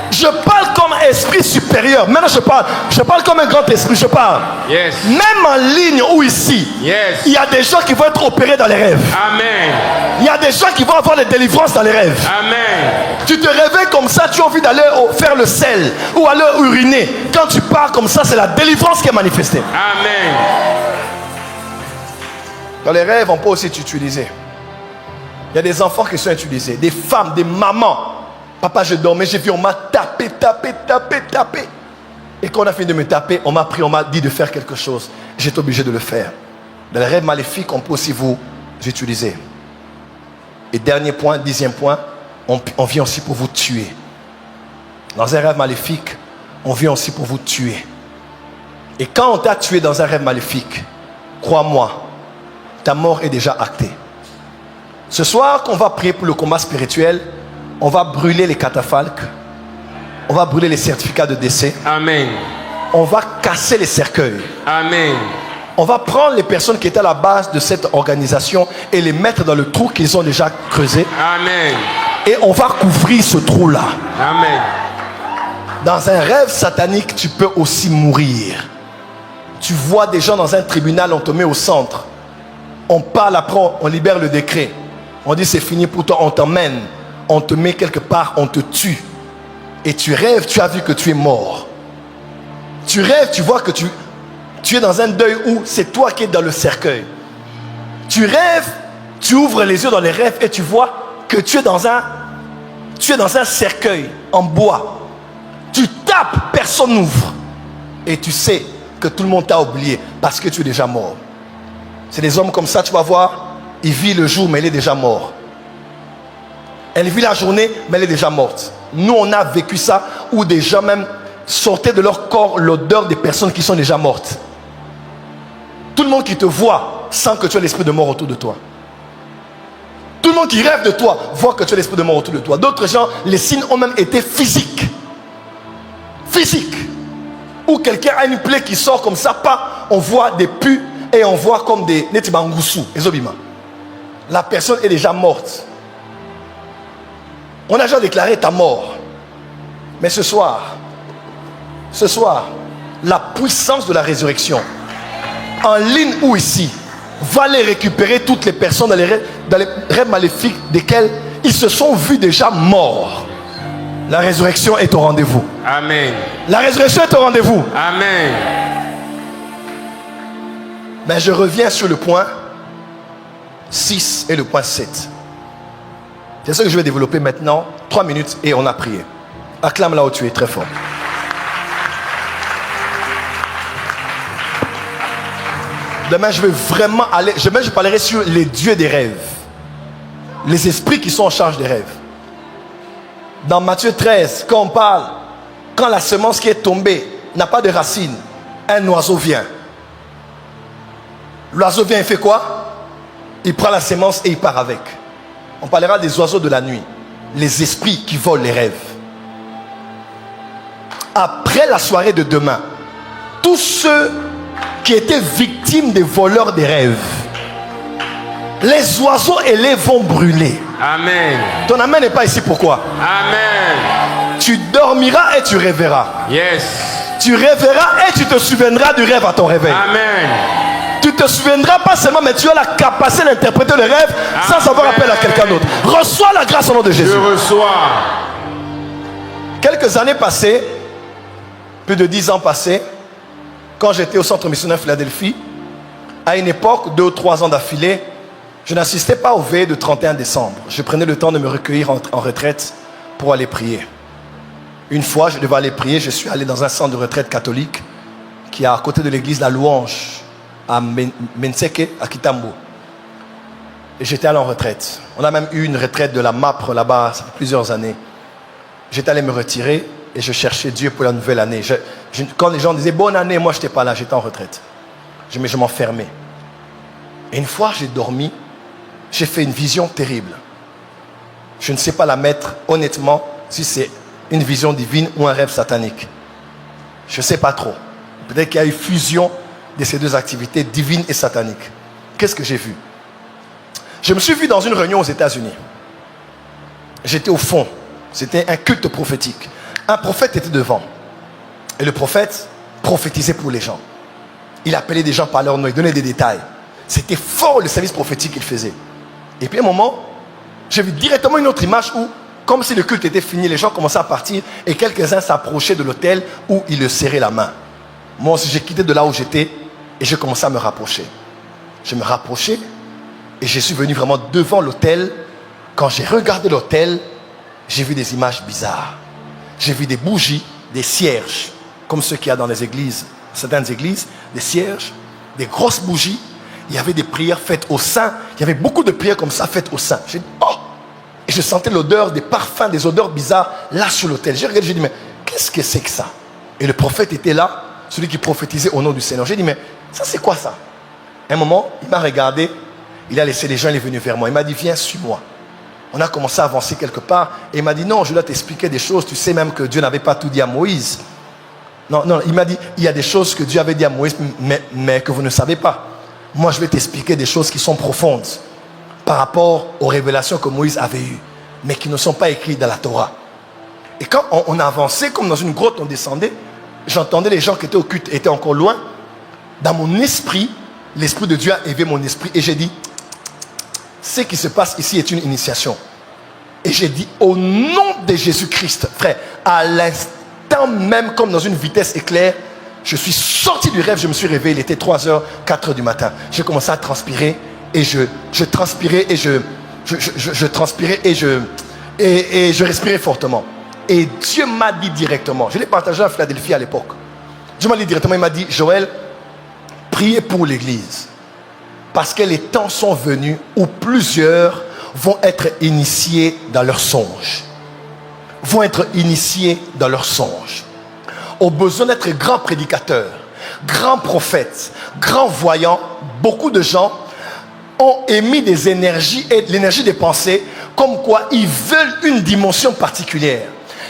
Je parle comme esprit supérieur. Maintenant, je parle comme un grand esprit. Je parle. Yes. Même en ligne ou ici, Yes. il y a des gens qui vont être opérés dans les rêves. Amen. Il y a des gens qui vont avoir des délivrances dans les rêves. Amen. Tu te réveilles comme ça, tu as envie d'aller faire le sel ou aller uriner. Quand tu pars comme ça, c'est la délivrance qui est manifestée. Amen. Dans les rêves, on peut aussi t'utiliser. Il y a des enfants qui sont utilisés, des femmes, des mamans. Papa, je dormais, j'ai vu, on m'a tapé. Et quand on a fini de me taper, on m'a pris, on m'a dit de faire quelque chose. J'étais obligé de le faire. Dans les rêves maléfiques, on peut aussi vous utiliser. Et dernier point, 10e point, on vient aussi pour vous tuer. Dans un rêve maléfique, on vient aussi pour vous tuer. Et quand on t'a tué dans un rêve maléfique, crois-moi, ta mort est déjà actée. Ce soir, qu'on va prier pour le combat spirituel, on va brûler les catafalques, on va brûler les certificats de décès. Amen. On va casser les cercueils. Amen. On va prendre les personnes qui étaient à la base de cette organisation et les mettre dans le trou qu'ils ont déjà creusé. Amen. Et on va couvrir ce trou-là. Amen. Dans un rêve satanique, tu peux aussi mourir. Tu vois des gens dans un tribunal, on te met au centre. On parle après, on libère le décret. On dit c'est fini pour toi, on t'emmène. On te met quelque part, on te tue. Et tu rêves, tu as vu que tu es mort. Tu rêves, tu vois que tu es dans un deuil où c'est toi qui es dans le cercueil. Tu rêves, tu ouvres les yeux dans les rêves et tu vois que tu es dans un cercueil en bois. Tu tapes, personne n'ouvre. Et tu sais que tout le monde t'a oublié parce que tu es déjà mort. C'est des hommes comme ça, tu vas voir, il vit le jour mais il est déjà mort. Elle vit la journée mais elle est déjà morte. Nous on a vécu ça où des gens même sortaient de leur corps l'odeur des personnes qui sont déjà mortes. Tout le monde qui te voit sent que tu as l'esprit de mort autour de toi. Tout le monde qui rêve de toi voit que tu as l'esprit de mort autour de toi. D'autres gens, les signes ont même été physiques. Physiques. Où quelqu'un a une plaie qui sort comme ça, pas, on voit des pus et on voit comme des netibangoussou, ezobima. La personne est déjà morte. On a déjà déclaré ta mort. Mais ce soir, la puissance de la résurrection, en ligne ou ici, va les récupérer toutes les personnes dans les rêves maléfiques desquels ils se sont vus déjà morts. La résurrection est au rendez-vous. Amen. La résurrection est au rendez-vous. Amen. Mais je reviens sur le point 6 et le point 7. C'est ça que je vais développer maintenant. 3 minutes et on a prié. Acclame là où tu es très fort. Demain, je vais vraiment aller. Demain, je parlerai sur les dieux des rêves. Les esprits qui sont en charge des rêves. Dans Matthieu 13, quand on parle, quand la semence qui est tombée n'a pas de racine, un oiseau vient. L'oiseau vient et fait quoi? Il prend la semence et il part avec. On parlera des oiseaux de la nuit. Les esprits qui volent les rêves. Après la soirée de demain, tous ceux qui étaient victimes des voleurs des rêves. Les oiseaux ailés vont brûler. Amen. Ton amen n'est pas ici, pourquoi? Amen. Tu dormiras et tu rêveras. Yes. Tu rêveras et tu te souviendras du rêve à ton réveil. Amen. Tu te souviendras pas seulement, mais tu as la capacité d'interpréter le rêve sans avoir appel à quelqu'un d'autre. Reçois la grâce au nom de Jésus. Je reçois. Quelques années passées, plus de 10 ans passés, quand j'étais au centre missionnaire Philadelphie, à une époque, 2 ou 3 ans d'affilée, je n'assistais pas au veillées de 31 décembre. Je prenais le temps de me recueillir en retraite pour aller prier. Une fois, je devais aller prier, je suis allé dans un centre de retraite catholique qui est à côté de l'église La Louange, à Menseke, à Kitambo. Et j'étais allé en retraite. On a même eu une retraite de la MAPRE là-bas, ça fait plusieurs années. J'étais allé me retirer et je cherchais Dieu pour la nouvelle année. Quand les gens disaient bonne année, moi je n'étais pas là, j'étais en retraite. Je m'enfermais. Et une fois, j'ai dormi, j'ai fait une vision terrible. Je ne sais pas la mettre honnêtement si c'est une vision divine ou un rêve satanique. Je ne sais pas trop. Peut-être qu'il y a eu fusion de ces deux activités, divines et sataniques. Qu'est-ce que j'ai vu? Je me suis vu dans une réunion aux États-Unis. J'étais au fond. C'était un culte prophétique. Un prophète était devant. Et le prophète prophétisait pour les gens. Il appelait des gens par leur nom, il donnait des détails. C'était fort le service prophétique qu'il faisait. Et puis à un moment, j'ai vu directement une autre image où, comme si le culte était fini, les gens commençaient à partir et quelques-uns s'approchaient de l'autel où il le serrait la main. Moi aussi, j'ai quitté de là où j'étais et j'ai commencé à me rapprocher. Je me rapprochais et je suis venu vraiment devant l'autel. Quand j'ai regardé l'autel, j'ai vu des images bizarres. J'ai vu des bougies, des cierges, comme ceux qu'il y a dans les églises, certaines églises, des cierges, des grosses bougies. Il y avait des prières faites au sein. Il y avait beaucoup de prières comme ça faites au sein. J'ai dit, oh! Et je sentais l'odeur des parfums, des odeurs bizarres là sur l'autel. J'ai regardé, j'ai dit, mais qu'est-ce que c'est que ça? Et le prophète était là, celui qui prophétisait au nom du Seigneur. J'ai dit, mais ça c'est quoi ça? À un moment, il m'a regardé, il a laissé les gens, il est venu vers moi. Il m'a dit, viens, suis-moi. On a commencé à avancer quelque part. Et il m'a dit, non, je dois t'expliquer des choses. Tu sais même que Dieu n'avait pas tout dit à Moïse. Non, il m'a dit, il y a des choses que Dieu avait dit à Moïse, mais que vous ne savez pas. Moi, je vais t'expliquer des choses qui sont profondes par rapport aux révélations que Moïse avait eues, mais qui ne sont pas écrites dans la Torah. Et quand on avançait, comme dans une grotte, on descendait, j'entendais les gens qui étaient au culte, étaient encore loin. Dans mon esprit, l'Esprit de Dieu a élevé mon esprit et j'ai dit, ce qui se passe ici est une initiation. Et j'ai dit, au nom de Jésus-Christ, frère, à l'instant même, comme dans une vitesse éclair, je suis sorti du rêve, je me suis réveillé, il était 3h, 4h du matin. J'ai commencé à transpirer et je transpirais et je transpirais et je respirais fortement. Et Dieu m'a dit directement, je l'ai partagé à Philadelphie à l'époque. Dieu m'a dit directement, il m'a dit, Joël, priez pour l'église. Parce que les temps sont venus où plusieurs vont être initiés dans leurs songes. Vont être initiés dans leurs songes. Ont besoin d'être grands prédicateurs, grands prophètes, grands voyants. Beaucoup de gens ont émis des énergies et l'énergie des pensées comme quoi ils veulent une dimension particulière.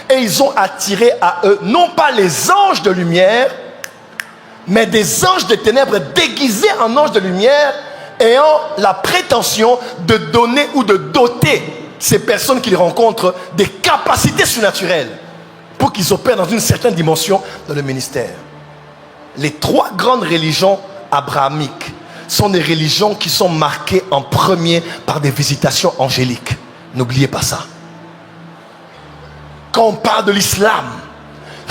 Et ils ont attiré à eux, non pas les anges de lumière, mais des anges de ténèbres déguisés en anges de lumière, ayant la prétention de donner ou de doter ces personnes qu'ils rencontrent des capacités surnaturelles pour qu'ils opèrent dans une certaine dimension dans le ministère. Les 3 grandes religions abrahamiques sont des religions qui sont marquées en premier par des visitations angéliques. N'oubliez pas ça. Quand on parle de l'islam,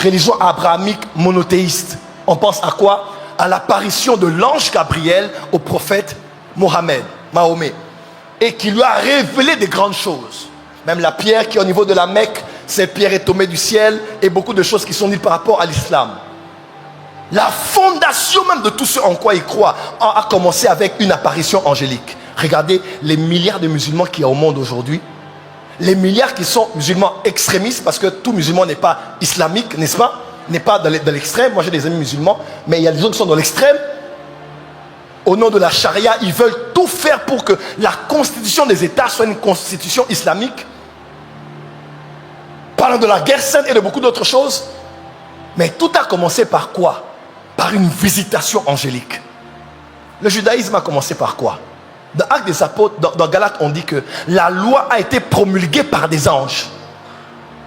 religion abrahamique monothéiste, on pense à quoi? À l'apparition de l'ange Gabriel au prophète Mahomet, et qui lui a révélé des grandes choses. Même la pierre qui est au niveau de la Mecque, cette pierre est tombée du ciel, et beaucoup de choses qui sont dites par rapport à l'islam. La fondation même de tout ce en quoi ils croient a commencé avec une apparition angélique. Regardez les milliards de musulmans qu'il y a au monde aujourd'hui. Les milliards qui sont musulmans extrémistes, parce que tout musulman n'est pas islamique, n'est-ce pas? N'est pas dans l'extrême. Moi j'ai des amis musulmans, mais il y a des gens qui sont dans l'extrême. Au nom de la charia, ils veulent tout faire pour que la constitution des États soit une constitution islamique. Parlant de la guerre sainte et de beaucoup d'autres choses. Mais tout a commencé par quoi? par une visitation angélique. Le judaïsme a commencé par quoi? Dans Actes des Apôtres, dans Galates, on dit que la loi a été promulguée par des anges.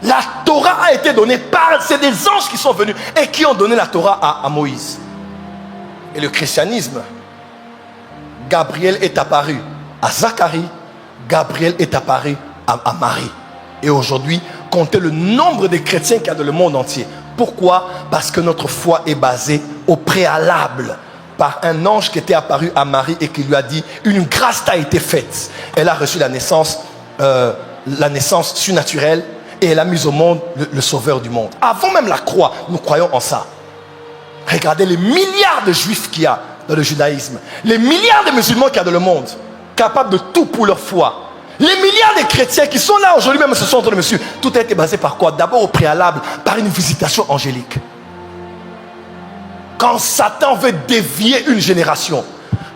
La Torah a été donnée par... C'est des anges qui sont venus et qui ont donné la Torah à Moïse. Et le christianisme, Gabriel est apparu à Zacharie, Gabriel est apparu à Marie. Et aujourd'hui, comptez le nombre de chrétiens qu'il y a dans le monde entier. Pourquoi? Parce que notre foi est basée au préalable par un ange qui était apparu à Marie et qui lui a dit: une grâce t'a été faite. Elle a reçu la naissance surnaturelle et elle a mis au monde le sauveur du monde. Avant même la croix, nous croyons en ça. Regardez les milliards de juifs qu'il y a dans le judaïsme, les milliards de musulmans qu'il y a dans le monde, capables de tout pour leur foi. Les milliards de chrétiens qui sont là aujourd'hui, même ce sont en train de me suivre. Tout a été basé par quoi? D'abord au préalable, par une visitation angélique. Quand Satan veut dévier une génération,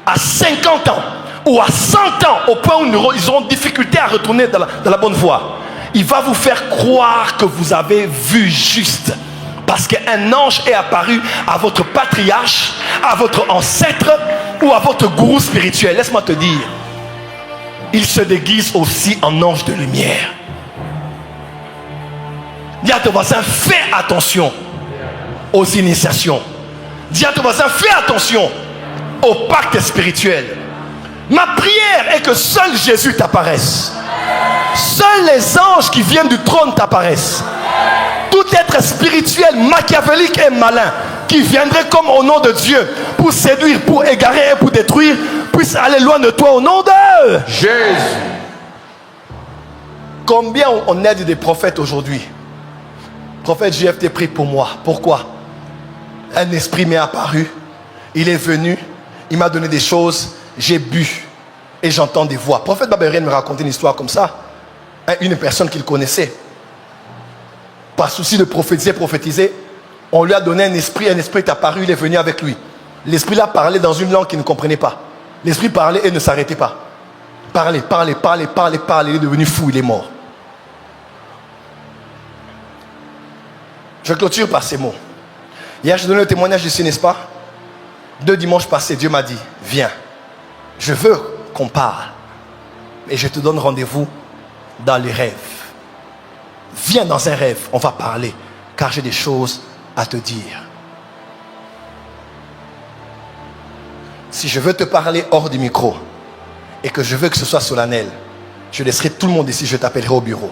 à 50 ans ou à 100 ans, au point où ils auront difficulté à retourner dans la bonne voie, il va vous faire croire que vous avez vu juste. Parce qu'un ange est apparu à votre patriarche, à votre ancêtre ou à votre gourou spirituel. Laisse-moi te dire, il se déguise aussi en ange de lumière. Dis à ton voisin, fais attention aux initiations. Dis à ton voisin, fais attention au pacte spirituel. Ma prière est que seul Jésus t'apparaisse. Seuls les anges qui viennent du trône t'apparaissent. Tout être spirituel, machiavélique et malin qui viendrait comme au nom de Dieu pour séduire, pour égarer et pour détruire, puisse aller loin de toi au nom de Jésus. Combien on aide des prophètes aujourd'hui? Prophète JFT, prie pour moi. Pourquoi? Un esprit m'est apparu, il est venu, il m'a donné des choses, j'ai bu et j'entends des voix. Prophète Babérien me racontait une histoire comme ça. Une personne qu'il connaissait, par souci de prophétiser, on lui a donné un esprit est apparu, il est venu avec lui. L'esprit là parlait dans une langue qu'il ne comprenait pas. L'esprit parlait et ne s'arrêtait pas. Parlait, il est devenu fou, il est mort. Je clôture par ces mots. Hier, je donnais le témoignage ici, n'est-ce pas? 2 dimanches passés, Dieu m'a dit: viens, je veux qu'on parle. Et je te donne rendez-vous dans les rêves. Viens dans un rêve, on va parler, car j'ai des choses à te dire. Si je veux te parler hors du micro et que je veux que ce soit solennel, je laisserai tout le monde ici, je t'appellerai au bureau.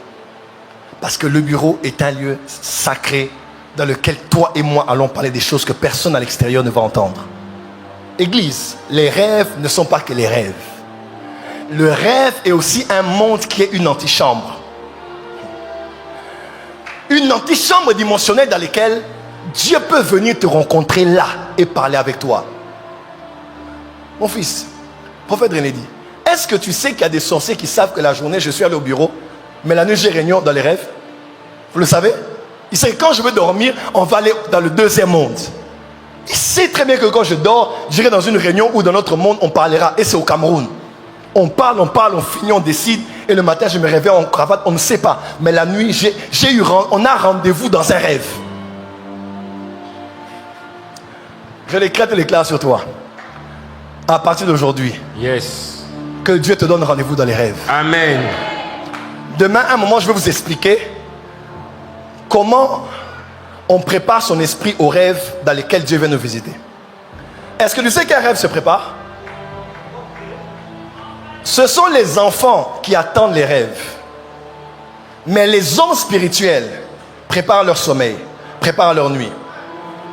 Parce que le bureau est un lieu sacré dans lequel toi et moi allons parler des choses que personne à l'extérieur ne va entendre. Église, les rêves ne sont pas que les rêves. Le rêve est aussi un monde qui est une antichambre. Une antichambre dimensionnelle dans laquelle Dieu peut venir te rencontrer là et parler avec toi. Mon fils, prophète René dit, est-ce que tu sais qu'il y a des sorciers qui savent que la journée je suis allé au bureau, mais la nuit j'ai réunion dans les rêves? Vous le savez? Il sait que quand je veux dormir, on va aller dans le deuxième monde. Il sait très bien que quand je dors, j'irai dans une réunion où dans notre monde on parlera. Et c'est au Cameroun. On parle, on finit, on décide. Et le matin, je me réveille en cravate, on ne sait pas. Mais la nuit, on a rendez-vous dans un rêve. Je l'éclate sur toi. À partir d'aujourd'hui, Yes. que Dieu te donne rendez-vous dans les rêves. Amen. Demain, à un moment, je vais vous expliquer comment on prépare son esprit aux rêves dans lesquels Dieu vient nous visiter. Est-ce que tu sais qu'un rêve se prépare? Ce sont les enfants qui attendent les rêves. Mais les hommes spirituels préparent leur sommeil, préparent leur nuit.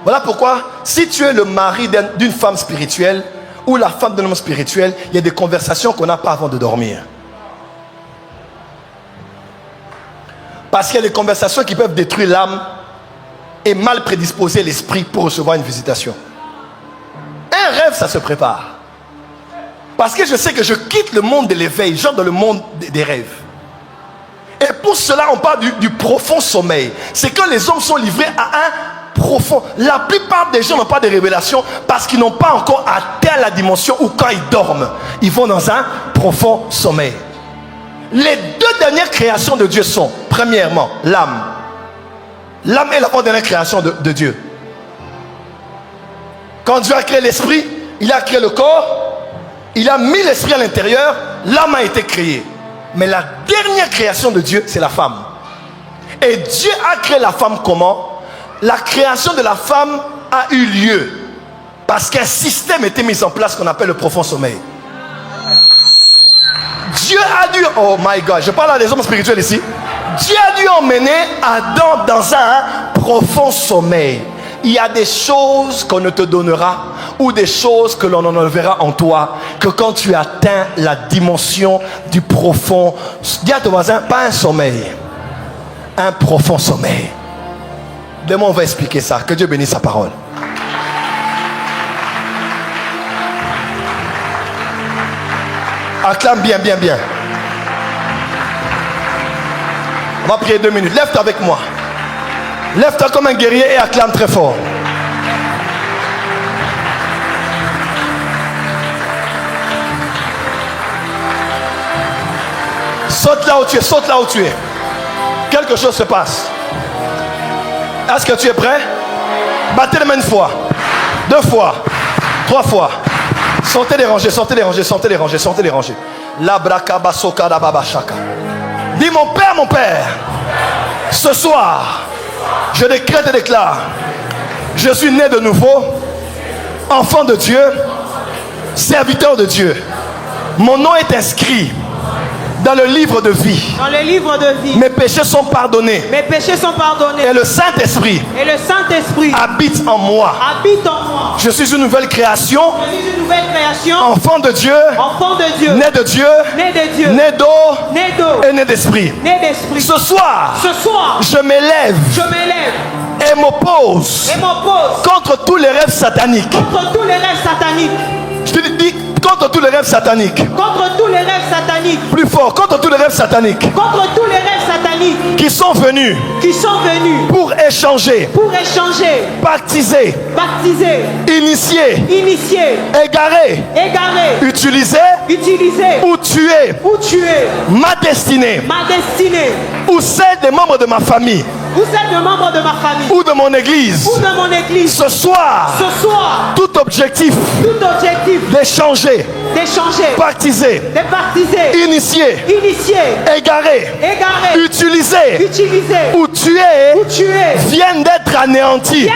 Voilà pourquoi, si tu es le mari d'une femme spirituelle ou la femme d'un homme spirituel, il y a des conversations qu'on n'a pas avant de dormir. Parce qu'il y a des conversations qui peuvent détruire l'âme et mal prédisposer l'esprit pour recevoir une visitation. Un rêve, ça se prépare. Parce que je sais que je quitte le monde de l'éveil, genre dans le monde des rêves. Et pour cela, on parle du profond sommeil. C'est que les hommes sont livrés à un profond. La plupart des gens n'ont pas de révélation parce qu'ils n'ont pas encore atteint la dimension où quand ils dorment, ils vont dans un profond sommeil. Les 2 dernières créations de Dieu sont, premièrement, l'âme. L'âme est l'avant-dernière création de Dieu. Quand Dieu a créé l'esprit, il a créé le corps, il a mis l'esprit à l'intérieur, l'âme a été créée. Mais la dernière création de Dieu, c'est la femme. Et Dieu a créé la femme comment? La création de la femme a eu lieu parce qu'un système était mis en place qu'on appelle le profond sommeil. Dieu a dû, oh my God, je parle à des hommes spirituels ici. Dieu a dû emmener Adam dans un profond sommeil. Il y a des choses qu'on ne te donnera ou des choses que l'on enlèvera en toi que quand tu atteins la dimension du profond. Dis à ton voisin, pas un sommeil, un profond sommeil. Demain on va expliquer ça. Que Dieu bénisse sa parole. Acclame bien, bien, bien. On va prier 2 minutes. Lève-toi avec moi. Lève-toi comme un guerrier et acclame très fort. Saute là où tu es, saute là où tu es. Quelque chose se passe. Est-ce que tu es prêt? Battez les mains 1 fois, 2 fois, 3 fois. Sortez les rangées, sortez les rangées, sortez les rangées, sortez les rangées. Dis mon Père, ce soir, je décrète et déclare, je suis né de nouveau, enfant de Dieu, serviteur de Dieu. Mon nom est inscrit dans le livre de vie. Dans le livre de vie. Mes péchés sont pardonnés. Mes péchés sont pardonnés. Et le Saint-Esprit habite en moi. Habite en moi. Je suis une nouvelle création. Je suis une nouvelle création. Enfant de Dieu. Enfant de Dieu. Né de Dieu. Né de Dieu. Né d'eau. Né d'eau. Et né d'esprit. Né d'esprit. Ce soir. Je m'élève. Et m'oppose. Contre tous les rêves sataniques. Contre tous les rêves sataniques. Je te dis contre tous les rêves sataniques. Contre tous les rêves sataniques. Plus fort, contre tous les rêves sataniques. Contre tous les rêves sataniques. Qui sont venus. Pour échanger. Baptiser. Initier. Égarer. Utiliser. Ou tuer. Ma destinée. Ou celle des membres de ma famille. Ou de mon église. Ce soir. Tout objectif. D'échanger. Baptiser. Initier. Égarer. Utiliser. Ou tuer. Viennent d'être anéantis.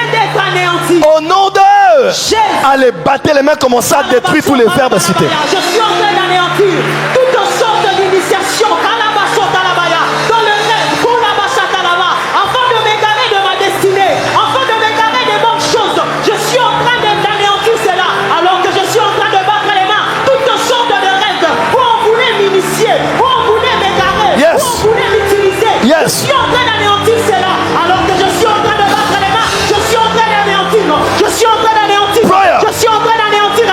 Au nom de Jésus. Allez, battez les mains, commencez à détruire tous les verbes cités. Je suis en train d'anéantir toute sorte d'initiation. Dans le rêve, afin de m'égarer de ma destinée, afin de m'égarer des bonnes choses. Je suis en train d'anéantir cela, alors que je suis en train de battre les mains. Toutes sortes de rêves où on voulait m'initier, où on voulait m'égarer, où on voulait m'utiliser. Je suis en train d'anéantir cela, alors que je suis en train de battre les mains. Je suis en train d'anéantir. Je suis en train d'anéantir. Je suis en train d'anéantir.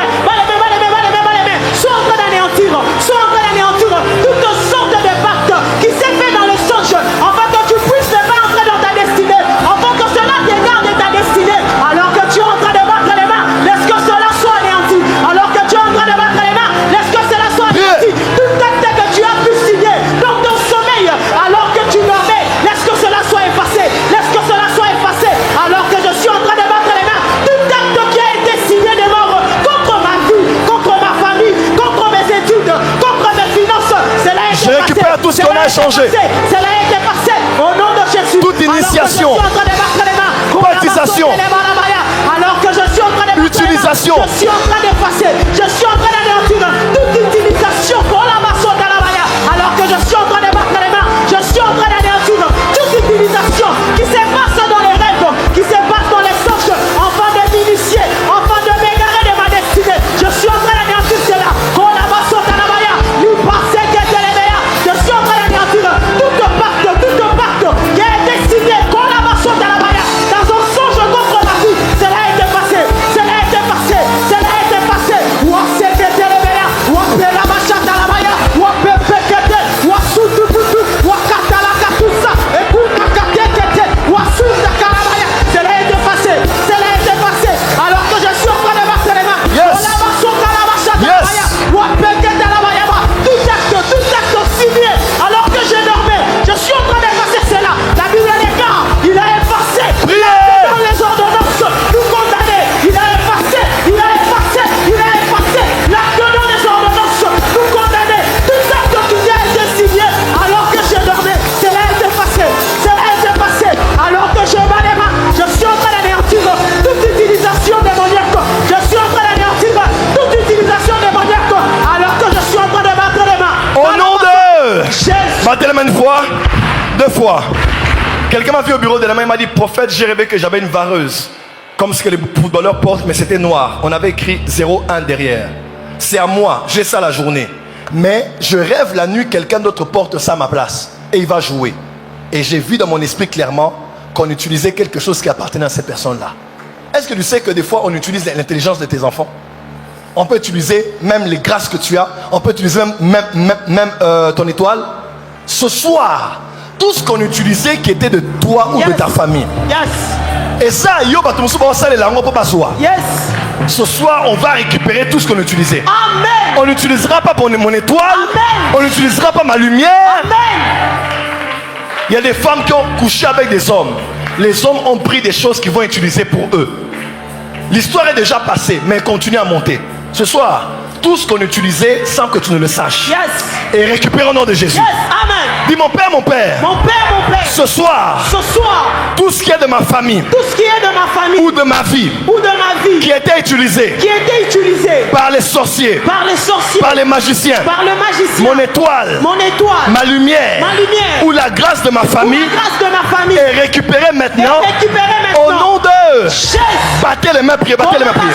Sois en train d'anéantir. Sois en train d'anéantir toutes sortes de pactes qui s'est fait dans le songe, afin que tu puisses ne pas entrer dans ta destinée, afin que cela t'égare de ta destinée. Alors que tu es en train de battre les mains, laisse que cela soit anéanti. Alors que tu es en train de battre les mains, laisse que cela soit anéanti. Tout acte que tu as pu signer dans ton sommeil, alors que tu dormais, laisse que cela soit effacé. Laisse que cela soit effacé. Alors que je suis en train de battre les mains, tout acte qui a été signé de mort contre ma vie, contre ma famille, contre mes études, contre mes finances, cela a été Je récupère tout ce qu'on a échangé. Cela a été passé au nom de Jésus. Toute initiation. Baptisation. Alors que je suis en train de utilisation. Je suis en train d'effacer. Je suis en train d'anéantir toute utilisation pour la maçon de la Maya. Alors que je suis en train de battre les mains. Je suis en train d'anéantir toute utilisation qui se passe dans les rêves, qui se passe dans les songes, afin de m'initier, afin de m'égarer de ma destinée. Je suis en train d'anéantir cela. Pour la maçon de la Maya. Lui passer que de l'éveil. Je suis en train d'anéantir toute pacte qui a été signé pour la maçon de la Maya. Dans un songe contre ma vie. Cela a été passé. Cela a été passé. Cela a été passé. Ou on sait que mains une fois, 2 fois. Quelqu'un m'a vu au bureau de la main, il m'a dit, prophète, j'ai rêvé que j'avais une vareuse. Comme ce que les footballeurs portent, mais c'était noir. On avait écrit 01 derrière. C'est à moi, j'ai ça la journée. Mais je rêve la nuit, quelqu'un d'autre porte ça à ma place. Et il va jouer. Et j'ai vu dans mon esprit clairement qu'on utilisait quelque chose qui appartenait à cette personne-là. Est-ce que tu sais que des fois on utilise l'intelligence de tes enfants? On peut utiliser même les grâces que tu as. On peut utiliser même ton étoile. Ce soir, tout ce qu'on utilisait qui était de toi ou de ta famille. Yes. Et ça, Yes. ce soir, on va récupérer tout ce qu'on utilisait. Amen. On n'utilisera pas mon étoile. Amen. On n'utilisera pas ma lumière. Amen. Il y a des femmes qui ont couché avec des hommes. Les hommes ont pris des choses qu'ils vont utiliser pour eux. L'histoire est déjà passée, mais elle continue à monter. Ce soir, tout ce qu'on utilisait sans que tu ne le saches. Yes. Et récupère au nom de Jésus. Yes. Amen. Dis mon père, mon père. Mon père, Ce soir, ce soir, tout ce qui est de ma famille tout ce qui est de ma famille ou de ma vie ou de ma vie qui était utilisé qui était utilisé par les sorciers, par les sorciers, par les magiciens, par le magicien, mon étoile, ma lumière, ou la grâce de ma ou famille la grâce de ma famille est récupérée maintenant est récupérée au maintenant. nom de... Jésus. Battez les mains, priez, battez les mains, priez.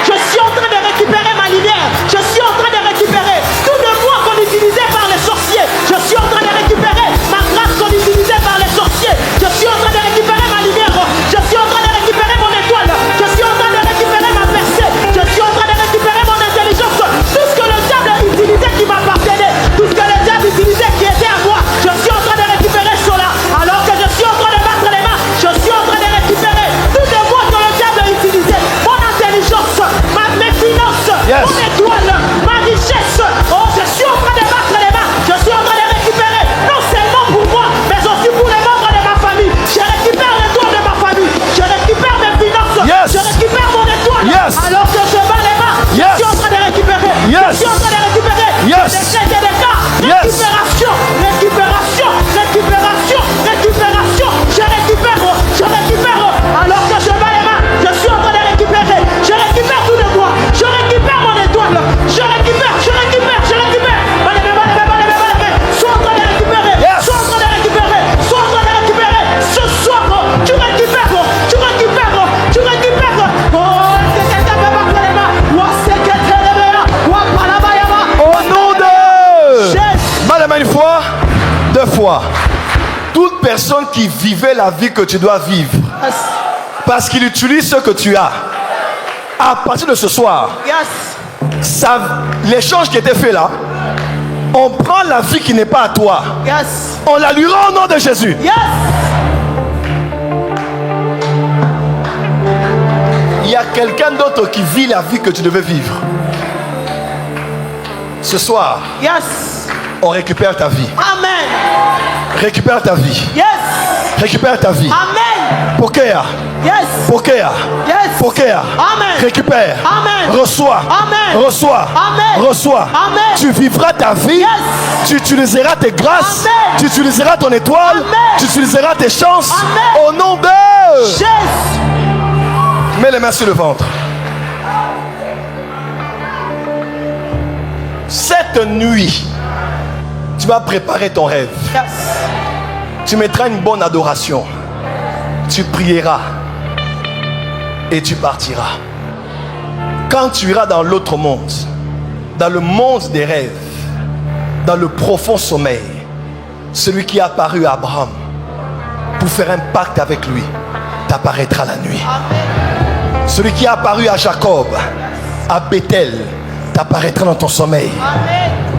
Je suis en train de récupérer ma lumière. Je suis en train de récupérer tout de moi qu'on utilisait par les sorciers. Je suis en train de récupérer ma grâce qu'on utilisait par les sorciers. Je suis en train de récupérer ma lumière. Je suis en train de récupérer mon étoile. Je suis en train de récupérer ma percée. Je suis en train de récupérer mon intelligence. Tout ce que le diable utilisait qui m'appartenait. Tout ce que le diable utilisait qui était à moi. Je suis en train de récupérer cela. Alors que je suis en train de battre les mains. Je suis en train de récupérer tout de moi que le diable utilisait. Mon intelligence, mes finances, Yes. mon étoile, ma richesse. Oh, je suis en train de battre les mains. Je suis en train de récupérer, non seulement pour moi, mais aussi pour les membres de ma famille. Je récupère l'étoile de ma famille. Je récupère mes finances. Yes. Je récupère mon étoile. Yes. Alors que je bats les mains, Yes. je suis en train de récupérer. Yes. Je suis en train de récupérer. Yes. Des cas. Yes. Récupération, récupération, récupération, récupération. Je récupère. Alors que je bats les mains, je suis en train de récupérer. Je récupère tout de moi. Je récupère mon étoile. Je récupère. Sois en train de récupérer. Yes. Sois en train de récupérer. Ce soir, tu récupères. Oh, que quelqu'un peut battre les mains. Au nom de... Jésus. Bat les mains une fois, 2 fois. Toute personne qui vivait la vie que tu dois vivre, parce qu'il utilise ce que tu as, à partir de ce soir, Yes. l'échange qui était fait là, on prend la vie qui n'est pas à toi, Yes. on la lui rend au nom de Jésus. Yes. Il y a quelqu'un d'autre qui vit la vie que tu devais vivre. Ce soir, Yes. on récupère ta vie. Amen. Récupère ta vie. Yes. Récupère ta vie. Amen. Pokea. Yes. Pokea. Yes. Pokea. Amen. Récupère. Amen. Reçois. Amen. Reçois. Amen. Reçois. Amen. Tu vivras ta vie. Yes. Tu utiliseras tes grâces. Amen. Tu utiliseras ton étoile. Amen. Tu utiliseras tes chances. Amen. Au nom de... Jésus. Mets les mains sur le ventre. Cette nuit, tu vas préparer ton rêve. Yes. Tu mettras une bonne adoration. Tu prieras. Et tu partiras. Quand tu iras dans l'autre monde, dans le monde des rêves, dans le profond sommeil, celui qui est apparu à Abraham pour faire un pacte avec lui t'apparaîtra la nuit. Celui qui est apparu à Jacob à Bethel t'apparaîtra dans ton sommeil.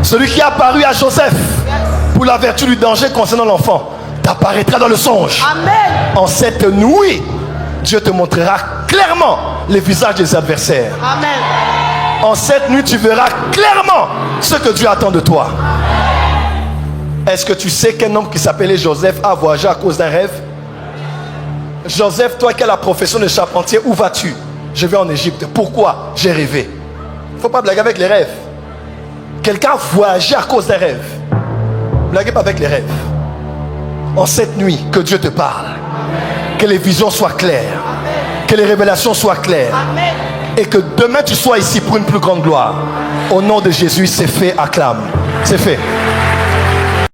Celui qui est apparu à Joseph pour la vertu du danger concernant l'enfant t'apparaîtra dans le songe. Amen. En cette nuit, Dieu te montrera clairement les visages des adversaires. Amen. En cette nuit, tu verras clairement ce que Dieu attend de toi. Est-ce que tu sais qu'un homme qui s'appelait Joseph a voyagé à cause d'un rêve? Joseph, toi qui as la profession de charpentier, où vas-tu? Je vais en Égypte. Pourquoi? J'ai rêvé. Il ne faut pas blaguer avec les rêves. Quelqu'un a voyagé à cause d'un rêve. Blaguez pas avec les rêves. En cette nuit, que Dieu te parle. Que les visions soient claires. Que les révélations soient claires. Amen. Et que demain tu sois ici pour une plus grande gloire. Au nom de Jésus, c'est fait, acclame. C'est fait.